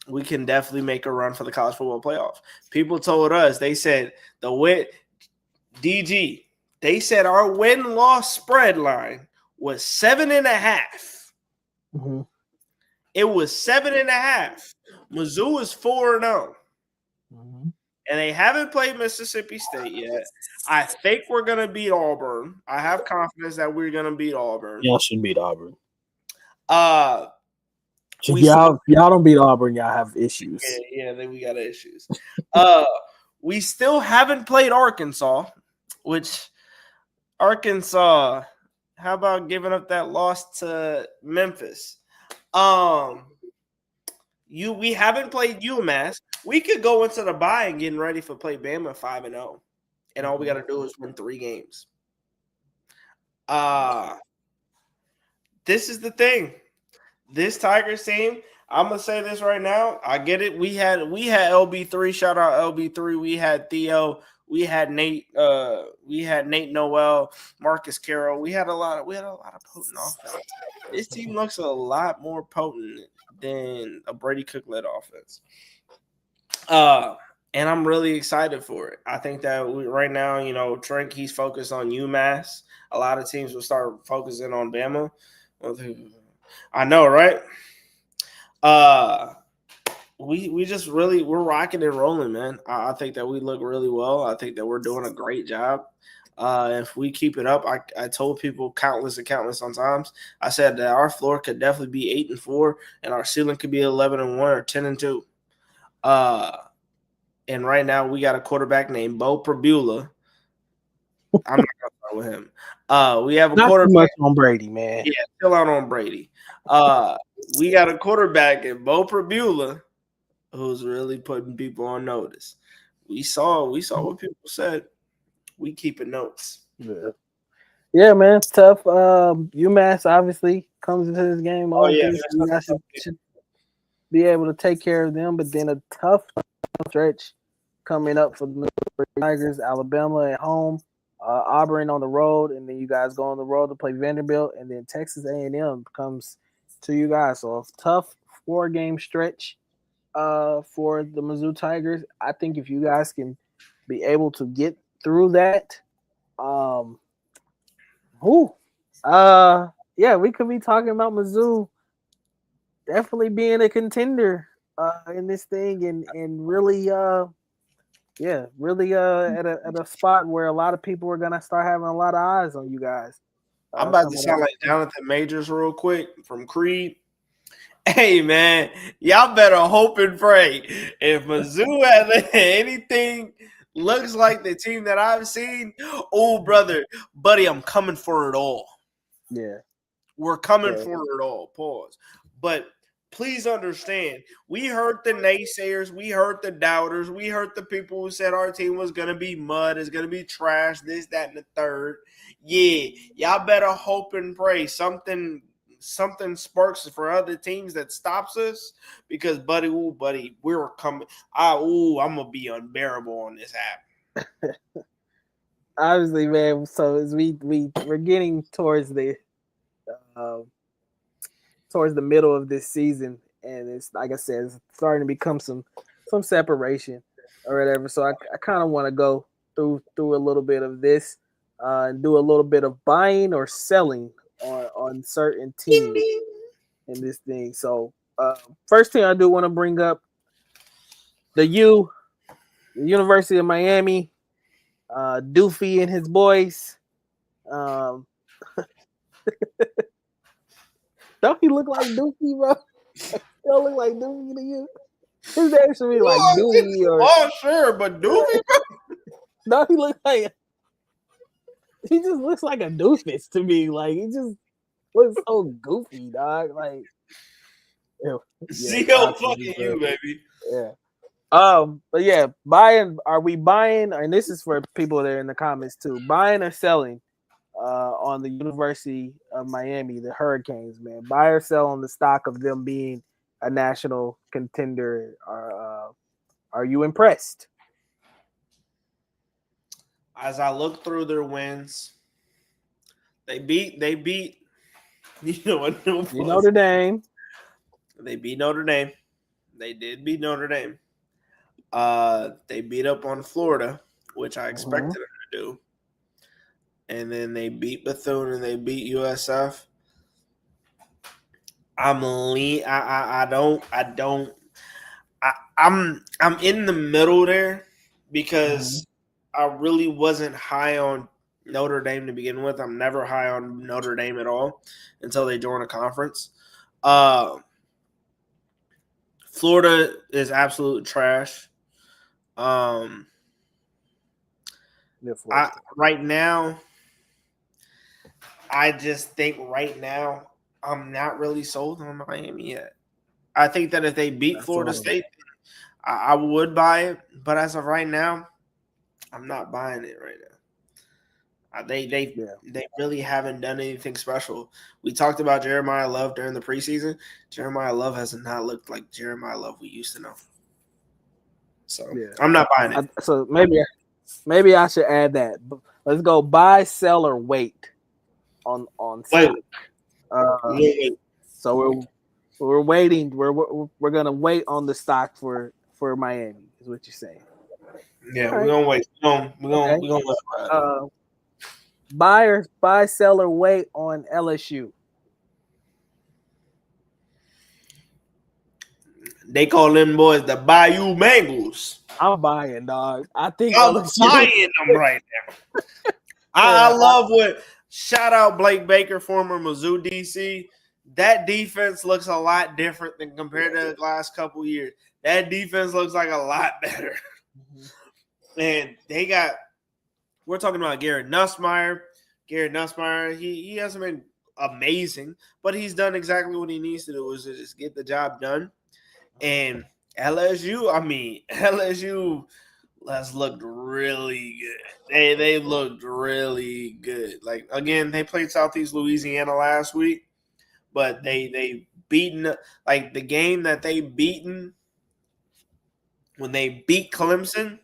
we can definitely make a run for the college football playoff. People told us, they said the win DG. They said our win-loss spread line was 7.5. Mm-hmm. It was 7.5. Mizzou is 4-0. Mm-hmm. And they haven't played Mississippi State yet. I think we're going to beat Auburn. I have confidence that we're going to beat Auburn. Y'all should beat Auburn. If y'all don't beat Auburn, y'all have issues. Yeah, then we got issues. We still haven't played Arkansas, which Arkansas, how about giving up that loss to Memphis? We haven't played UMass. We could go into the bye and getting ready for play Bama 5-0, and all we got to do is win 3 games. This is the thing. This Tigers team, I'm gonna say this right now. I get it. We had LB3. Shout out LB3. We had Theo. We had Nate. We had Nate Noel, Marcus Carroll. We had a lot of potent offense. This team looks a lot more potent than a Brady Cook-led offense. And I'm really excited for it. I think that right now, you know, Trent, he's focused on UMass. A lot of teams will start focusing on Bama. I know, right? We're rocking and rolling, man. I think that we look really well. I think that we're doing a great job. If we keep it up, I told people countless times. I said that our floor could definitely be 8-4, and our ceiling could be 11-1 or 10-2. And right now we got a quarterback named Bo Prabula. I'm not gonna start with him. We have a quarterback. Too much on Brady, man. Yeah, chill out on Brady. We got a quarterback in Bo Prabula who's really putting people on notice. We saw what people said. We keeping notes. Yeah, man, it's tough. UMass obviously comes into this game. Oh yeah, you guys should be able to take care of them, but then a tough stretch coming up for the Tigers. Alabama at home, Auburn on the road, and then you guys go on the road to play Vanderbilt, and then Texas A&M comes to you guys. So a tough 4-game stretch for the Mizzou Tigers. I think if you guys can be able to get through that, yeah, we could be talking about Mizzou definitely being a contender in this thing, and really at a spot where a lot of people are gonna start having a lot of eyes on you guys. I'm about to sound like Jonathan Majors real quick from Creed. Hey man, y'all better hope and pray. If Mizzou has anything looks like the team that I've seen. Oh, buddy, I'm coming for it all. Yeah. We're coming for it all. Pause. But please understand, we heard the naysayers, we heard the doubters, we heard the people who said our team was going to be mud, it's going to be trash, this, that, and the third. Yeah, y'all better hope and pray something sparks for other teams that stops us, because buddy, we're coming. I'm gonna be unbearable on this app. Obviously, man. So as we're getting towards the middle of this season, and it's like I said, it's starting to become some separation or whatever. So I kind of want to go through a little bit of this and do a little bit of buying or selling on certain teams in this thing. So first thing I do want to bring up the University of Miami, Doofy and his boys. Don't he look like Doofy, bro? Don't look like Doofy to you? His name should be like Dewey or. Oh, sure, but Doofy, bro. No, he looks like. He just looks like a doofus to me. Like he just looks so goofy, dog. Like, see how fucking you, baby. Yeah. But yeah, are we buying? And this is for people there in the comments too. Buying or selling on the University of Miami, the Hurricanes, man. Buy or sell on the stock of them being a national contender. Are you impressed? As I look through their wins, they beat Notre Dame. They beat Notre Dame. They did beat Notre Dame. They beat up on Florida, which I expected them to do. And then they beat Bethune and they beat USF. I'm in the middle there because I really wasn't high on Notre Dame to begin with. I'm never high on Notre Dame at all until they join a conference. Florida is absolute trash. Right now, I just think right now I'm not really sold on Miami yet. I think that if they beat Florida State, I would buy it. But as of right now, I'm not buying it right now. They really haven't done anything special. We talked about Jeremiah Love during the preseason. Jeremiah Love has not looked like Jeremiah Love we used to know. So I'm not buying it. So maybe I should add that. Let's go buy, sell, or wait on stock. So we're waiting. We're gonna wait on the stock for Miami. Is what you're saying? Yeah, we're gonna wait. We're gonna let it buy, sell, or wait on LSU. They call them boys the Bayou Bengals. I'm buying, dog. I think I'm LSU. buying them right now. I love what. Shout out Blake Baker, former Mizzou DC. That defense looks a lot different than compared to the last couple years. That defense looks like a lot better. And we're talking about Garrett Nussmeier. Garrett Nussmeier, he hasn't been amazing, but he's done exactly what he needs to do, is to just get the job done. And LSU has looked really good. They looked really good. Like, again, they played Southeast Louisiana last week, but they beaten, like, the game that they beaten when they beat Clemson,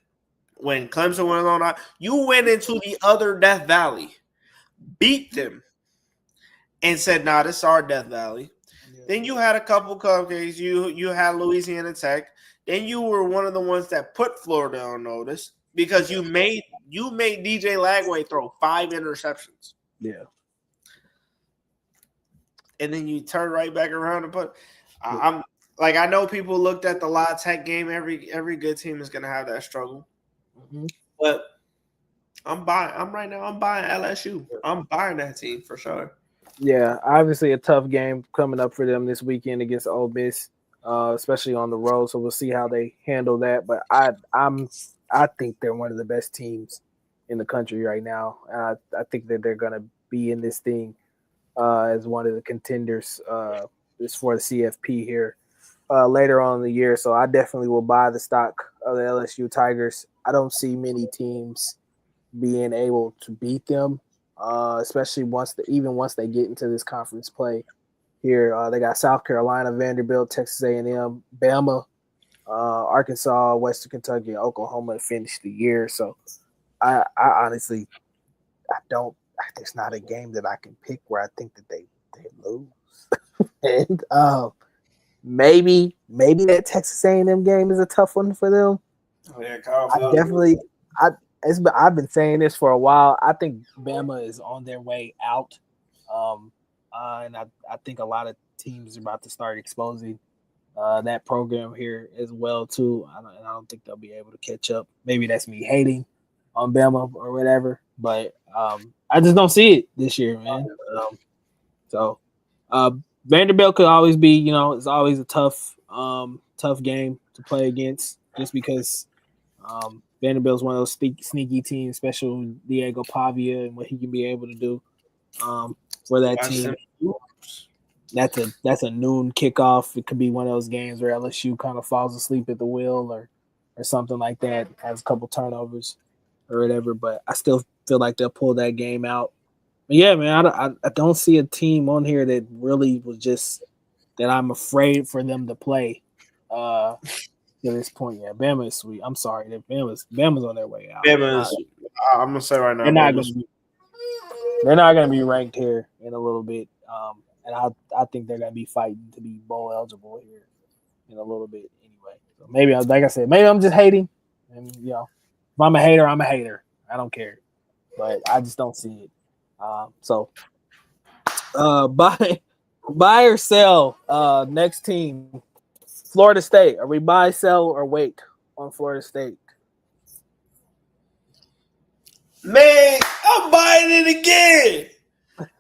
when Clemson went on, you went into the other Death Valley, beat them, and said, nah, this is our Death Valley. Yeah. Then you had a couple cupcakes. You had Louisiana Tech. Then you were one of the ones that put Florida on notice because you made DJ Lagway throw 5 interceptions. Yeah. And then you turn right back around and put. I'm like, I know people looked at the La Tech game. Every good team is going to have that struggle. But I'm buying LSU. I'm buying that team for sure. Yeah, obviously a tough game coming up for them this weekend against Ole Miss, especially on the road. So we'll see how they handle that. But I'm I think they're one of the best teams in the country right now. I think that they're going to be in this thing as one of the contenders is for the CFP here later on in the year. So I definitely will buy the stock of the LSU Tigers. I don't see many teams being able to beat them, especially once they get into this conference play here. They got South Carolina, Vanderbilt, Texas A&M, Bama, Arkansas, Western Kentucky, and Oklahoma to finish the year. So I honestly I don't. There's not a game that I can pick where I think that they lose. And maybe that Texas A&M game is a tough one for them. Oh, yeah, Kyle I've been saying this for a while. I think Bama is on their way out, and I think a lot of teams are about to start exposing that program here as well too. I don't think they'll be able to catch up. Maybe that's me hating on Bama or whatever, but I just don't see it this year, man. So Vanderbilt could always be, it's always a tough game to play against, just because Vanderbilt's one of those sneaky teams, especially with Diego Pavia and what he can be able to do for that team. That's a noon kickoff. It could be one of those games where LSU kind of falls asleep at the wheel or something like that, has a couple turnovers or whatever. But I still feel like they'll pull that game out. But yeah, man, I don't see a team on here that really was just that I'm afraid for them to play to this point. Yeah, Bama is sweet. I'm sorry, Bama's on their way out. I'm gonna say right now, they're not gonna be ranked here in a little bit. And I think they're gonna be fighting to be bowl eligible here in a little bit anyway. So maybe, like I said, maybe I'm just hating. And if I'm a hater, I'm a hater. I don't care, but I just don't see it. Buy or sell. Next team, Florida State. Are we buy, sell, or wait on Florida State? Man, I'm buying it again.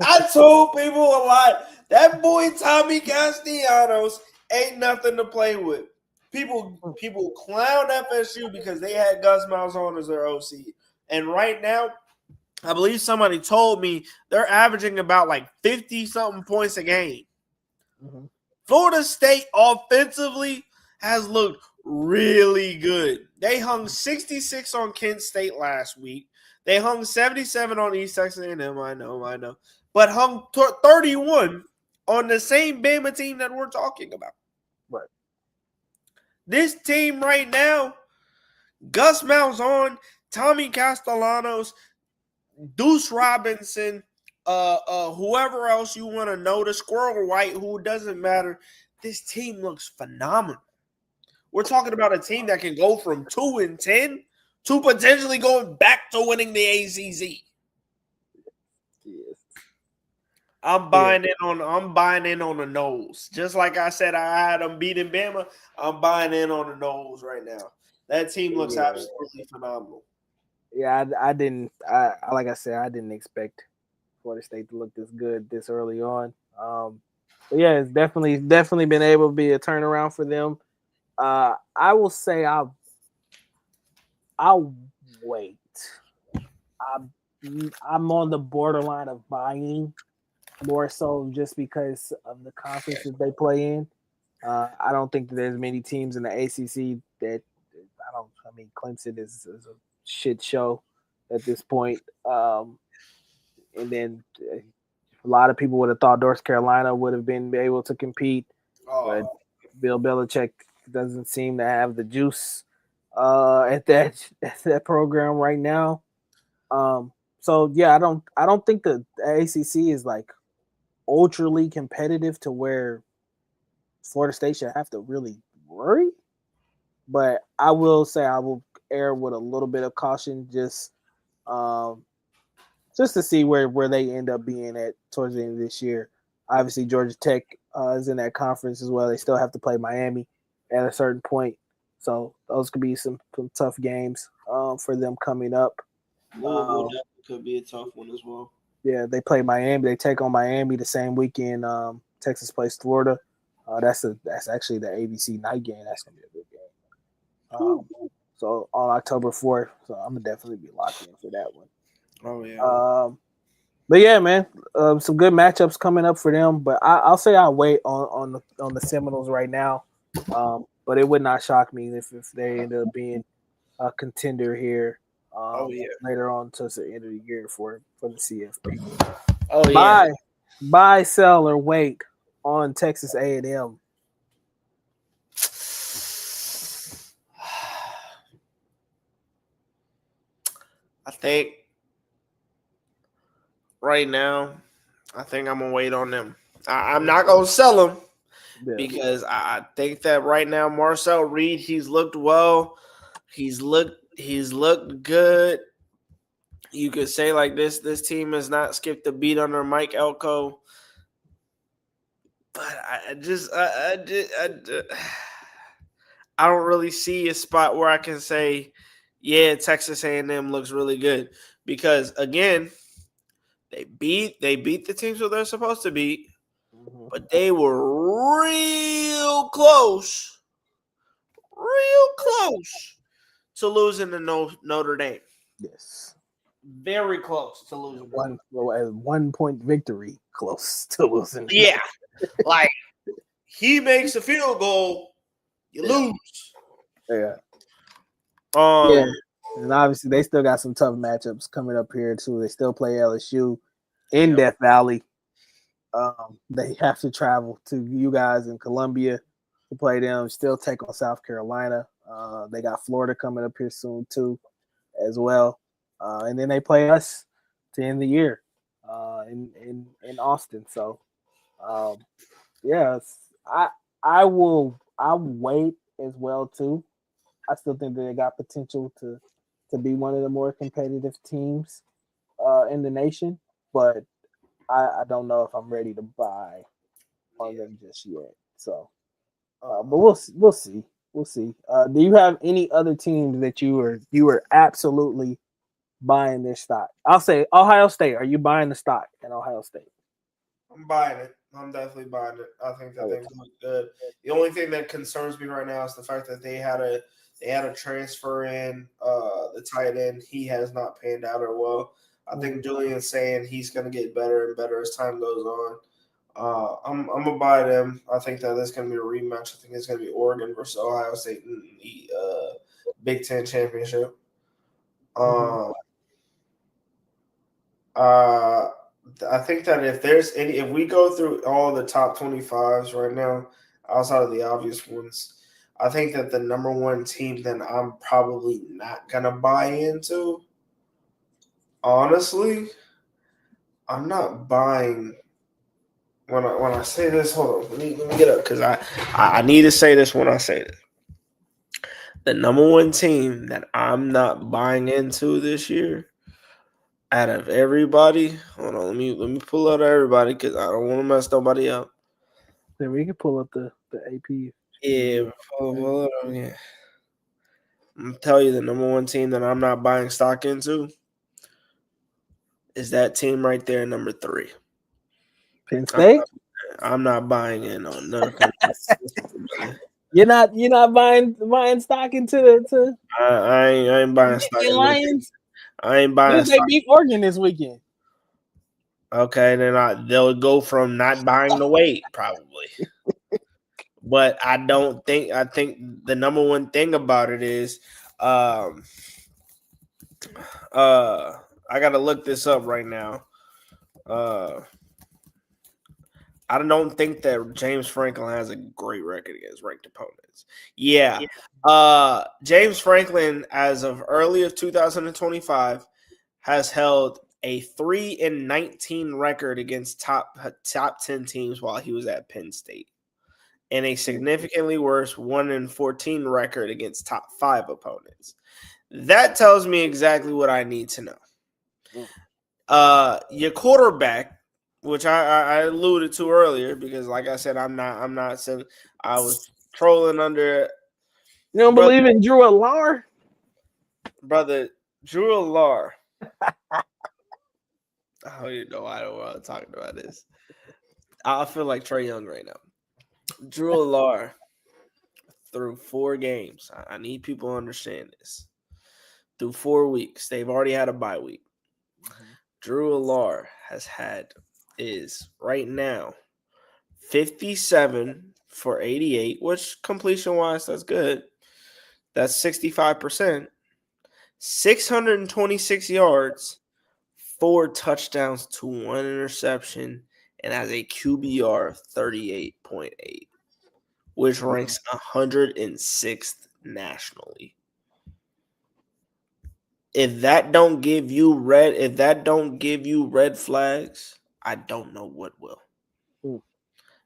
I told people a lot. That boy Tommy Castellanos ain't nothing to play with. People clown FSU because they had Gus Malzahn as their OC. And right now, I believe somebody told me they're averaging about like 50-something points a game. Mm-hmm. Florida State offensively has looked really good. They hung 66 on Kent State last week. They hung 77 on East Texas A&M. I know. But hung 31 on the same Bama team that we're talking about. Right. This team right now, Gus Malzahn, Tommy Castellanos, Deuce Robinson, whoever else you want to know, the Squirrel White, who doesn't matter. This team looks phenomenal. We're talking about a team that can go from 2-10 to potentially going back to winning the ACC. Yes. I'm buying in on the nose. Just like I said, I had them beating Bama. I'm buying in on the nose right now. That team looks absolutely phenomenal. Yeah, I didn't. Like I said, I didn't expect Florida State to look this good this early on. But yeah, it's definitely been able to be a turnaround for them. I will say I'll wait. I'm on the borderline of buying, more so just because of the conferences they play in. I don't think that there's many teams in the ACC that Clemson is a shit show at this point. And then a lot of people would have thought North Carolina would have been able to compete, but Bill Belichick doesn't seem to have the juice at that program right now. So yeah, I don't think the ACC is like ultraly competitive to where Florida State should have to really worry. But I will say I will err with a little bit of caution, just to see where they end up being at towards the end of this year. Obviously, Georgia Tech is in that conference as well. They still have to play Miami at a certain point. So those could be some tough games for them coming up. Louisville could be a tough one as well. Yeah, they play Miami. They take on Miami the same weekend. Texas plays Florida. That's actually the ABC night game. That's gonna be a good game. So on October 4th. So I'm gonna definitely be locked in for that one. Oh yeah. But yeah, man, some good matchups coming up for them. But I'll say I'll wait on the Seminoles right now. But it would not shock me if they end up being a contender here Oh yeah. later on towards the end of the year for the CFP. Oh yeah. Buy, sell, or wait on Texas A&M. I think right now, I think I'm gonna wait on them. I'm not gonna sell them because I think that right now Marcel Reed, he's looked well. He's looked good. You could say like this team has not skipped a beat under Mike Elko. But I don't really see a spot where I can say, yeah, Texas A&M looks really good because again, they beat the teams that they're supposed to beat, but they were real close to losing to Notre Dame. Yes. Very close to losing. 1 point victory, close to losing. Yeah, like he makes a field goal, you lose. Yeah. Yeah. And obviously they still got some tough matchups coming up here too. They still play LSU in Death Valley. They have to travel to you guys in Columbia to play them. Still take on South Carolina. They got Florida coming up here soon too, as well. And then they play us to end the year in Austin. So I'll wait as well too. I still think that they got potential to be one of the more competitive teams in the nation, but I don't know if I'm ready to buy on them just yet. So, but we'll see. We'll see. Do you have any other teams that you were absolutely buying their stock? I'll say Ohio State. Are you buying the stock in Ohio State? I'm buying it. I'm definitely buying it. I think that they look good. The only thing that concerns me right now is the fact that they had a transfer in the tight end. He has not panned out or well. I think Julian's saying he's going to get better and better as time goes on. I'm gonna buy them. I think that there's gonna be a rematch. I think it's gonna be Oregon versus Ohio State in the Big Ten championship. I think that if we go through all the top 25s right now, outside of the obvious ones, I think that the number one team that I'm probably not gonna buy into, honestly, I'm not buying. When I say this, hold on, let me get up because I need to say this when I say this. The number one team that I'm not buying into this year, out of everybody, hold on, let me pull out everybody because I don't want to mess nobody up. Then we can pull up the AP. Yeah, pull it up. Yeah. I'm gonna tell you the number one team that I'm not buying stock into is that team right there, number 3. Penn State. I'm not buying in on none of them. You're not buying stock into the. I ain't buying stock. Lions. I ain't buying stock. They beat Oregon this weekend. Okay, then they'll go from not buying to wait probably. But I think the number one thing about it is I gotta look this up right now. I don't think that James Franklin has a great record against ranked opponents. Yeah. James Franklin, as of early of 2025, has held a 3-19 record against top 10 teams while he was at Penn State, and a significantly worse 1-14 record against top 5 opponents. That tells me exactly what I need to know. Your quarterback, which I alluded to earlier, because like I said, I'm not saying I was trolling under. You don't believe in Drew Allar? Brother, Drew Allar. Oh, you know, I don't want to talk about this. I feel like Trae Young right now. Drew Allar, through 4 games. I need people to understand this. Through 4 weeks, they've already had a bye week. Drew Alar is right now 57 for 88, which completion-wise, that's good. That's 65%. 626 yards, 4 touchdowns to 1 interception, and has a QBR of 38.8, which ranks 106th nationally. If that don't give you red flags, I don't know what will.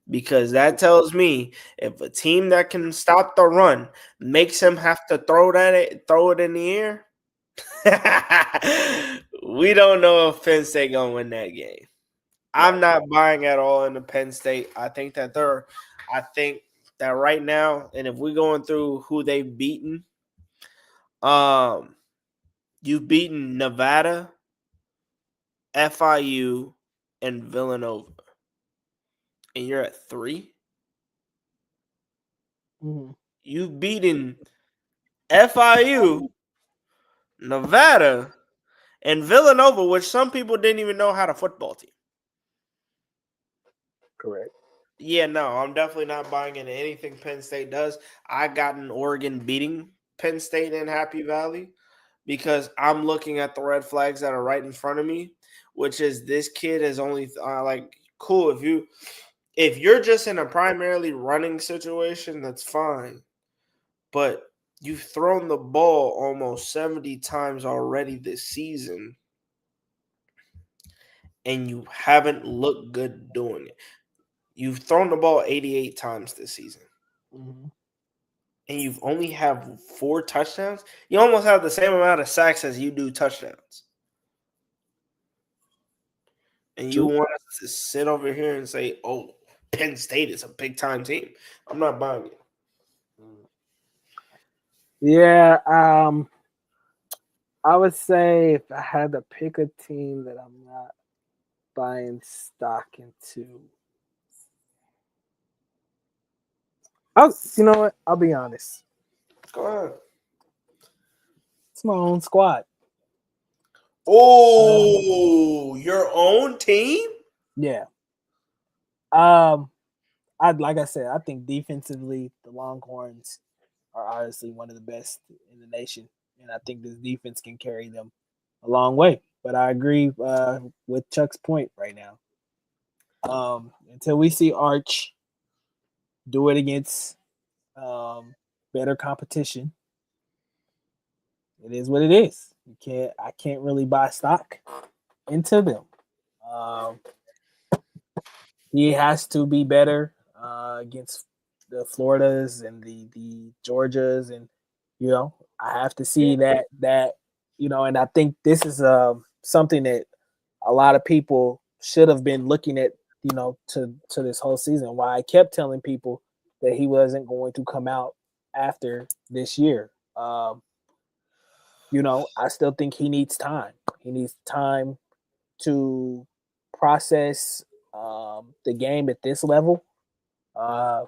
Because that tells me if a team that can stop the run makes him have to throw it in the air, we don't know if Penn State gonna win that game. I'm not buying at all into Penn State. I think that right now, and if we're going through who they've beaten, you've beaten Nevada, FIU, and Villanova, and you're at 3. Mm-hmm. You've beaten FIU, Nevada, and Villanova, which some people didn't even know had a football team. Correct. Yeah, no, I'm definitely not buying into anything Penn State does. I got an Oregon beating Penn State in Happy Valley because I'm looking at the red flags that are right in front of me, which is this kid is only cool. If you're just in a primarily running situation, that's fine. But you've thrown the ball almost 70 times already this season, and you haven't looked good doing it. You've thrown the ball 88 times this season, and you've only have 4 touchdowns. You almost have the same amount of sacks as you do touchdowns. And you want us to sit over here and say, oh, Penn State is a big-time team. I'm not buying it. Yeah, I would say if I had to pick a team that I'm not buying stock into, you know what? I'll be honest. Go ahead. It's my own squad. Oh, your own team? Yeah. Like I said, I think defensively the Longhorns are honestly one of the best in the nation, and I think this defense can carry them a long way. But I agree with Chuck's point right now. Until we see Arch do it against better competition, it is what it is. I can't really buy stock into them. He has to be better against the Floridas and the Georgias, and I have to see that and I think this is something that a lot of people should have been looking at to this whole season. Why I kept telling people that he wasn't going to come out after this year. I still think he needs time. He needs time to process the game at this level. I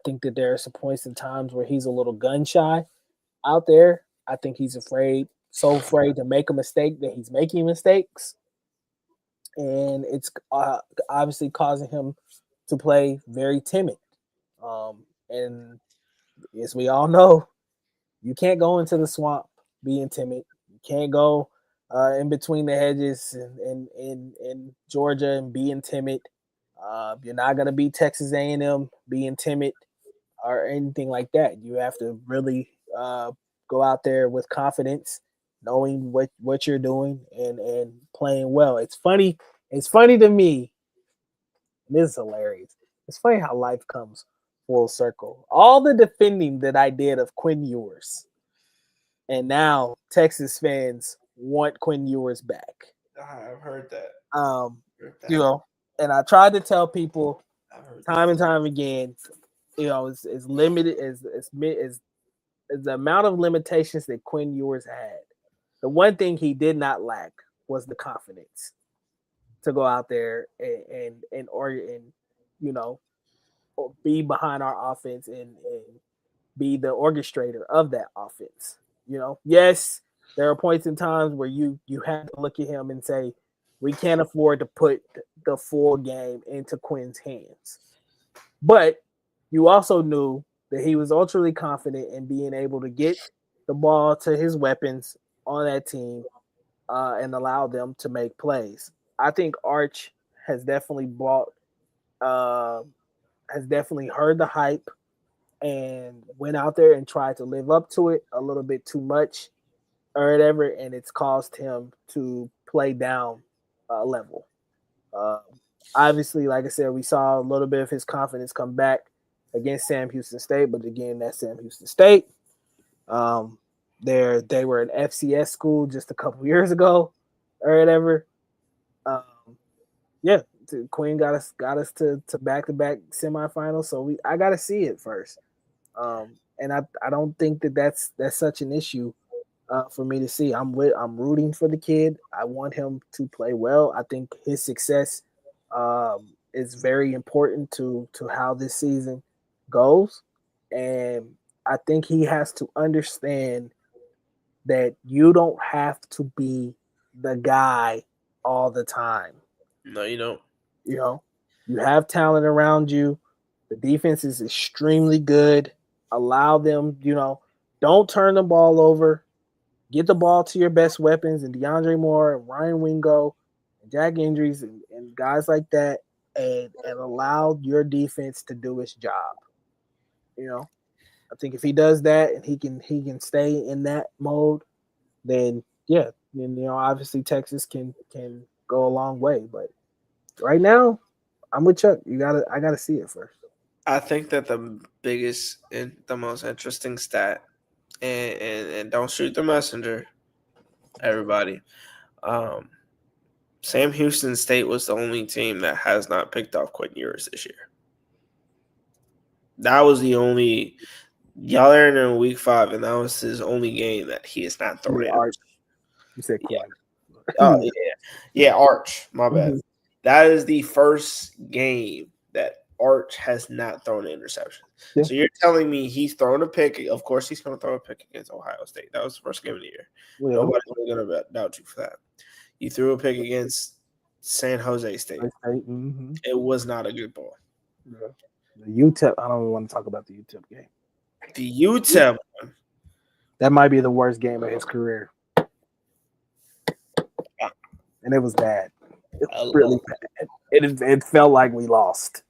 think that there are some points and times where he's a little gun shy out there. I think he's so afraid to make a mistake that he's making mistakes. And it's obviously causing him to play very timid. And as we all know, you can't go into the swamp being timid. You can't go in between the hedges in Georgia and being timid. You're not going to beat Texas A&M being timid or anything like that. You have to really go out there with confidence, knowing what you're doing and playing well. It's funny to me. This is hilarious. It's funny how life comes full circle. All the defending that I did of Quinn Ewers, and now Texas fans want Quinn Ewers back. I've heard that. And I tried to tell people time and time again, as limited as the amount of limitations that Quinn Ewers had. The one thing he did not lack was the confidence to go out there and be behind our offense and be the orchestrator of that offense. Yes, there are points in times where you have to look at him and say, we can't afford to put the full game into Quinn's hands. But you also knew that he was ultra confident in being able to get the ball to his weapons on that team and allow them to make plays. I think Arch has definitely uh, has definitely heard the hype and went out there and tried to live up to it a little bit too much or whatever, and it's caused him to play down a level. Uh, Obviously, like I said, we saw a little bit of his confidence come back against Sam Houston State, but again, that's Sam Houston State. Um, they were an FCS school just a couple years ago or whatever. Um, yeah, Quinn got us to back to back semifinals, so I got to see it first. And I don't think that's such an issue for me to see. I'm rooting for the kid. I want him to play well. I think his success is very important to how this season goes, and I think he has to understand that you don't have to be the guy all the time. No, you don't. You have talent around you. The defense is extremely good. Allow them, don't turn the ball over. Get the ball to your best weapons and DeAndre Moore and Ryan Wingo and Jack Indries and guys like that, and allow your defense to do its job. I think if he does that and he can stay in that mode, then yeah, then obviously Texas can go a long way. But right now, I'm with Chuck. I gotta see it first. I think that the biggest and the most interesting stat, and don't shoot the messenger, everybody. Sam Houston State was the only team that has not picked off Quinn Ewers this year. That was the only. Y'all are in week 5, and that was his only game that he has not thrown in. Arch. You said Quinn. Oh, yeah, Arch. My bad. Mm-hmm. That is the first game that Arch has not thrown an interception. Yeah. So you're telling me he's thrown a pick. Of course, he's going to throw a pick against Ohio State. That was the first game of the year. Yeah. Nobody's going to doubt you for that. You threw a pick against San Jose State. Mm-hmm. It was not a good ball. Yeah. The UTEP. I don't even want to talk about the UTEP game. The UTEP one. That might be the worst game of his career. And it was bad. It was really bad. It felt like we lost.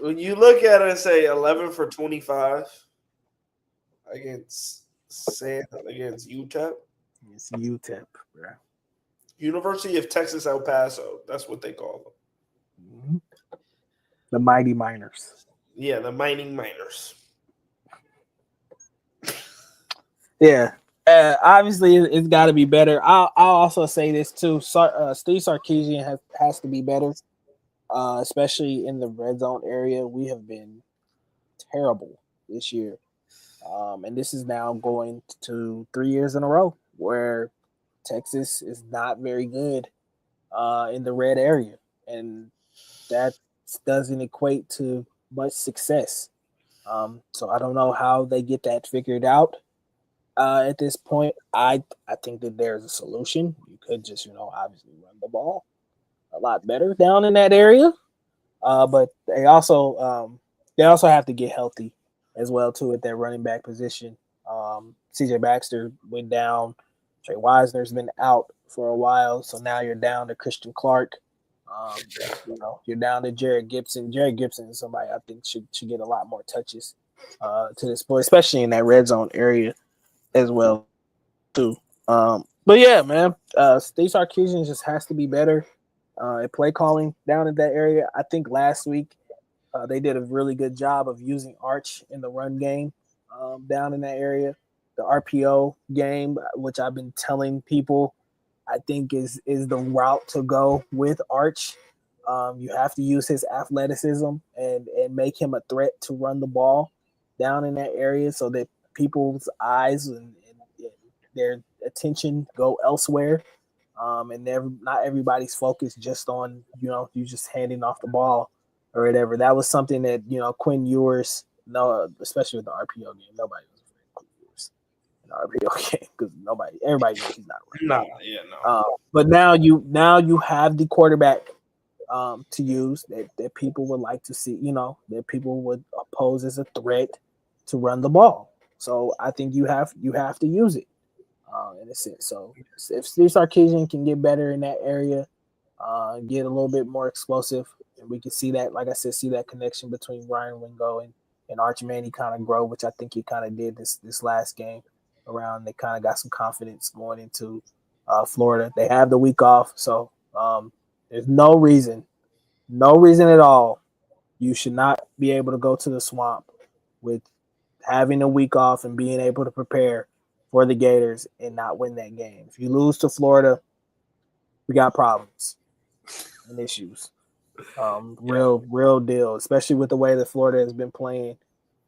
When you look at it and say 11 for 25 against UTEP. It's UTEP, bro. University of Texas El Paso. That's what they call them. Mm-hmm. The Mighty Miners. Yeah, the Mining Miners. Yeah. Obviously, it's got to be better. I'll also say this too. Steve Sarkisian has to be better, especially in the red zone area. We have been terrible this year, and this is now going to 3 years in a row where Texas is not very good in the red area, and that doesn't equate to much success. So I don't know how they get that figured out. At this point, I think that there's a solution. You could just, obviously run the ball a lot better down in that area. But they also have to get healthy as well too at their running back position. CJ Baxter went down. Trey Wisner's been out for a while, so now you're down to Christian Clark. You're down to Jared Gibson. Jared Gibson is somebody I think should get a lot more touches to this point, especially in that red zone area as well too. But yeah, man, Steve Sarkisian just has to be better at play calling down in that area. I think last week they did a really good job of using Arch in the run game down in that area. The RPO game, which I've been telling people, I think is the route to go with Arch. You have to use his athleticism and make him a threat to run the ball down in that area so that people's eyes and their attention go elsewhere. And not everybody's focused just on, you just handing off the ball or whatever. That was something that, Quinn Ewers, no, especially with the RPO game, nobody was afraid of Quinn Ewers in the RPO game because everybody knows he's not right. No. But now you have the quarterback to use that people would like to see, that people would pose as a threat to run the ball. So I think you have to use it in a sense. So if Steve Sarkisian can get better in that area, get a little bit more explosive, and we can see that, like I said, see that connection between Ryan Wingo and Arch Manning kind of grow, which I think he kind of did this last game around. They kind of got some confidence going into Florida. They have the week off, so there's no reason at all you should not be able to go to the Swamp with having a week off and being able to prepare for the Gators and not win that game. If you lose to Florida, we got problems and issues. Real deal, especially with the way that Florida has been playing.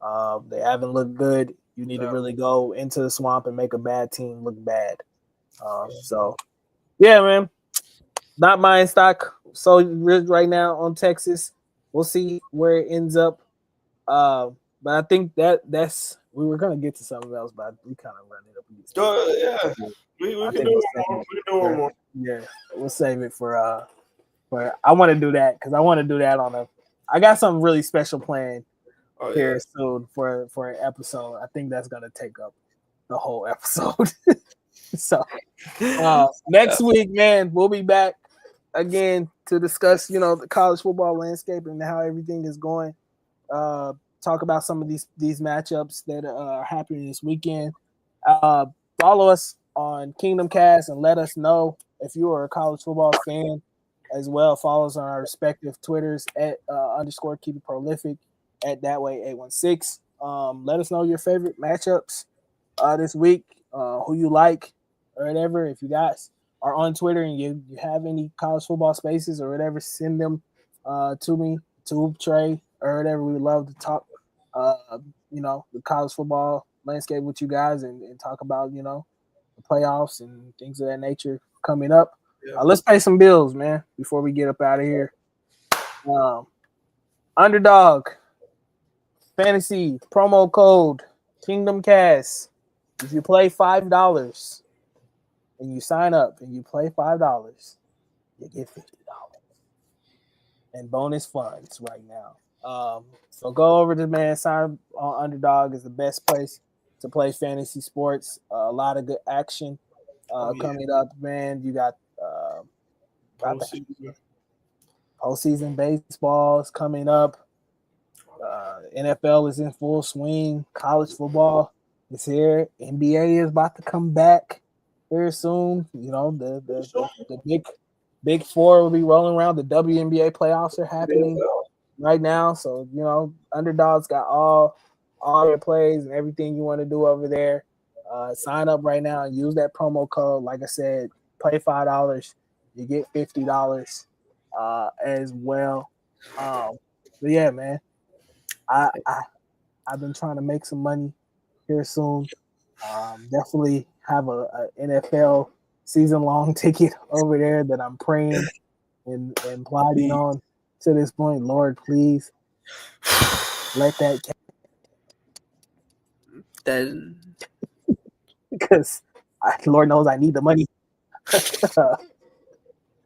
They haven't looked good. You need to really go into the Swamp and make a bad team look bad. So, yeah, man, not buying stock so right now on Texas. We'll see where it ends up. But I think that's we were gonna get to something else, but we kind of run it up. We can do one more. Yeah, we'll save it for I want to do that because I want to do that I got something really special planned here soon for an episode. I think that's gonna take up the whole episode. So next week, man, we'll be back again to discuss, the college football landscape and how everything is going. Talk about some of these matchups that are happening this weekend. Follow us on Kingdom Cast and let us know if you are a college football fan as well. Follow us on our respective Twitters at _ keep it prolific at that way 816. Let us know your favorite matchups this week, who you like or whatever. If you guys are on Twitter and you have any college football spaces or whatever, send them to me, to Trey or whatever. We would love to talk the college football landscape with you guys and talk about, the playoffs and things of that nature coming up. Let's pay some bills, man, before we get up out of here. Underdog Fantasy promo code Kingdom Cast. If you play $5 and you sign up and you play $5, you get $50 and bonus funds right now. So go over to sign on Underdog is the best place to play fantasy sports. A lot of good action coming up, man. You got postseason baseball is coming up. NFL is in full swing. College football is here. NBA is about to come back very soon. The big four will be rolling around. The WNBA playoffs are happening right now. So, Underdog's got all your plays and everything you want to do over there. Sign up right now and use that promo code. Like I said, play $5, you get $50 as well. But yeah, man, I've been trying to make some money here soon. Definitely have a NFL season-long ticket over there that I'm praying and plotting on to this point. Lord, please let that because Lord knows I need the money.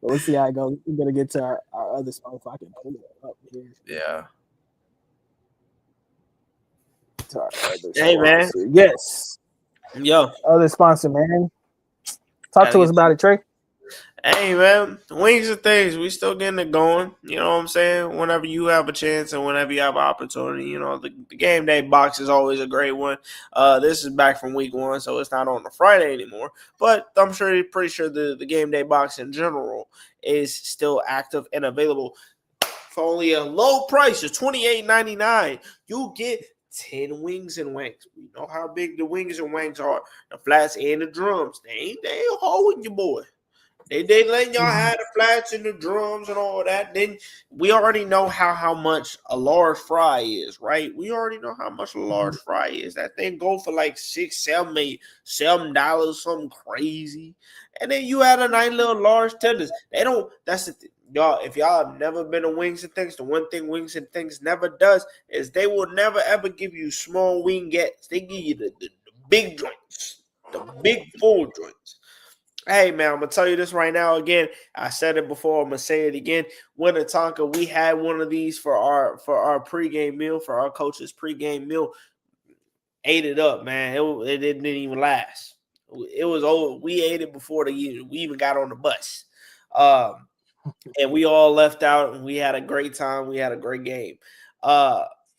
We'll see how it goes. We're gonna get to our other sponsor. If I can pull it up here. Yeah. To our other hey, man. Yes. Yo. Other sponsor, man. Talk to us about it, Trey. Hey, man, wings and things, we still getting it going. You know what I'm saying? Whenever you have a chance and whenever you have an opportunity, the game day box is always a great one. This is back from week 1, so it's not on a Friday anymore. But I'm pretty sure the game day box in general is still active and available for only a low price of $28.99. You get 10 wings and wangs. We know how big the wings and wangs are. The flats and the drums. They ain't holding you, boy. They letting y'all have the flats and the drums and all that. Then we already know how much a large fry is, right? We already know how much a large fry is. That thing go for like $6, $7, $7, something crazy. And then you add a nice little large tenders. They don't. That's the thing. y'all, if y'all have never been to Wings and Things, the one thing Wings and Things never does is they will never ever give you small wingettes. They give you the big joints, the big full joints. Hey man, I'm gonna tell you this right now again. I said it before, I'm gonna say it again. Winnetonka, we had one of these for our pregame meal, for our coach's pregame meal. Ate it up, man. It didn't even last. It was old. We ate it before we even got on the bus. And we all left out and we had a great time. We had a great game.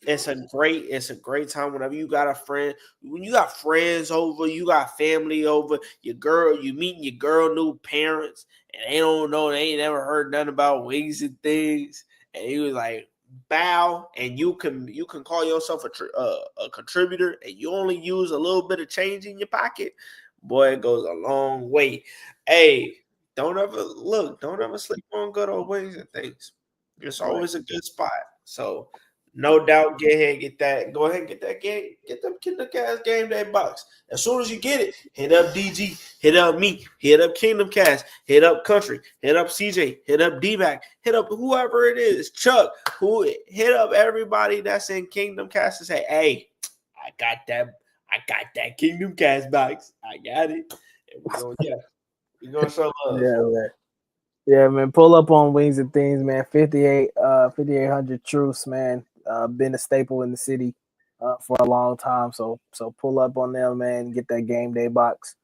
It's a great time whenever you got a friend, when you got friends over, you got family over, you meeting your girl new parents, and they don't know, they ain't never heard nothing about Wings and Things. And he was like, bow, and you can call yourself a contributor, and you only use a little bit of change in your pocket. Boy, it goes a long way. Hey, don't ever sleep on good old Wings and Things. It's always a good spot. So no doubt, go ahead and get that game, get them Kingdom Cast game day box. As soon as you get it, hit up DG, hit up me, hit up Kingdom Cast, hit up Country, hit up CJ, hit up D-Mac, hit up whoever it is, Chuck, hit up everybody that's in Kingdom Cast and say, hey, I got that Kingdom Cast box. I got it. And we're gonna show love. Yeah, man. Yeah, man. Pull up on Wings and Things, man. 5800 Truths, man. Been a staple in the city for a long time. So pull up on them, man. Get that game day box.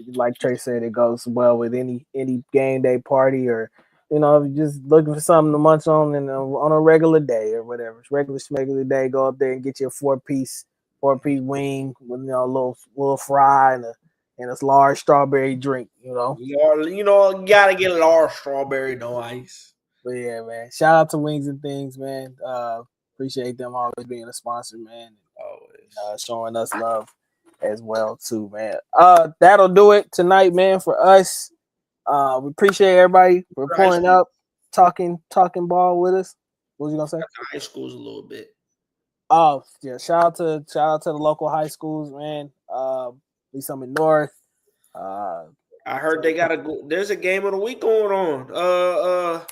Like Trey said, it goes well with any game day party, or if you're just looking for something to munch on on a regular day or whatever. It's regular day. Go up there and get you a four-piece wing with a little fry and a large strawberry drink. You gotta get a large strawberry, no ice. But yeah, man. Shout out to Wings and Things, man. Appreciate them always being a sponsor, man. Always showing us love as well too, man. That'll do it tonight, man, for us. We appreciate everybody for pulling up, talking ball with us. What was you gonna say? High schools a little bit. Oh yeah, shout out to the local high schools, man. Lee Summit North. I heard they there's a game of the week going on.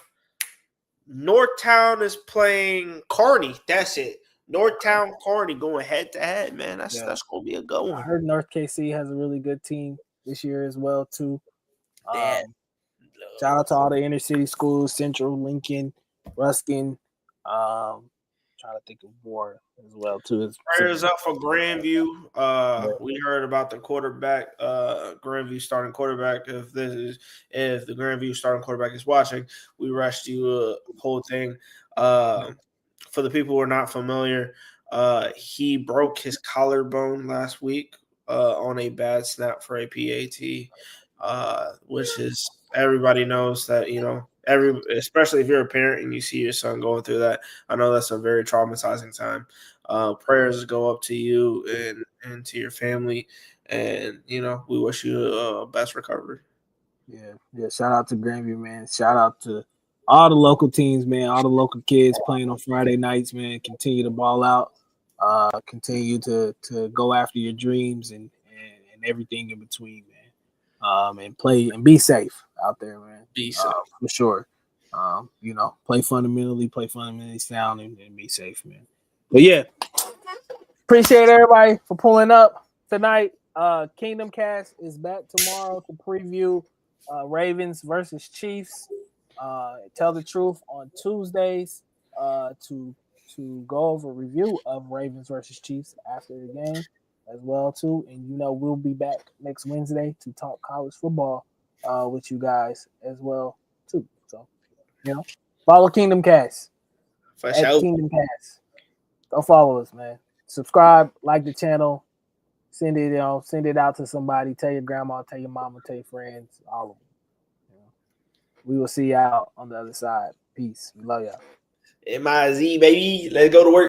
Northtown is playing Kearney. That's it. Northtown Kearney going head to head, man. That's gonna be a good one. I heard North KC has a really good team this year as well too. Shout out to all the inner city schools: Central, Lincoln, Ruskin. Trying to think of more as well too. Prayers up for Grandview. We heard about the quarterback, Grandview starting quarterback. If the Grandview starting quarterback is watching, we rushed you a whole thing. For the people who are not familiar, he broke his collarbone last week on a bad snap for a PAT, which is, everybody knows that, especially if you're a parent and you see your son going through that, I know that's a very traumatizing time. Prayers go up to you and to your family, and we wish you best recovery. Yeah. Shout out to Grandview, man. Shout out to all the local teams, man. All the local kids playing on Friday nights, man. Continue to ball out. Continue to go after your dreams and everything in between, man. And play and be safe out there, man. Be safe for sure. Play fundamentally sound, and be safe, man. But yeah, appreciate everybody for pulling up tonight. Kingdom Cast is back tomorrow to preview Ravens versus Chiefs. Tell the Truth on Tuesdays to go over a review of Ravens versus Chiefs after the game as well too, and we'll be back next Wednesday to talk college football with you guys as well too. So follow Kingdom Cast for sure. Kingdom Cast. Go follow us, man. Subscribe, like the channel, send it out to somebody. Tell your grandma, tell your mama, tell your friends, all of them. We will see you out on the other side. Peace. We love y'all. MIZ, baby. Let's go to work.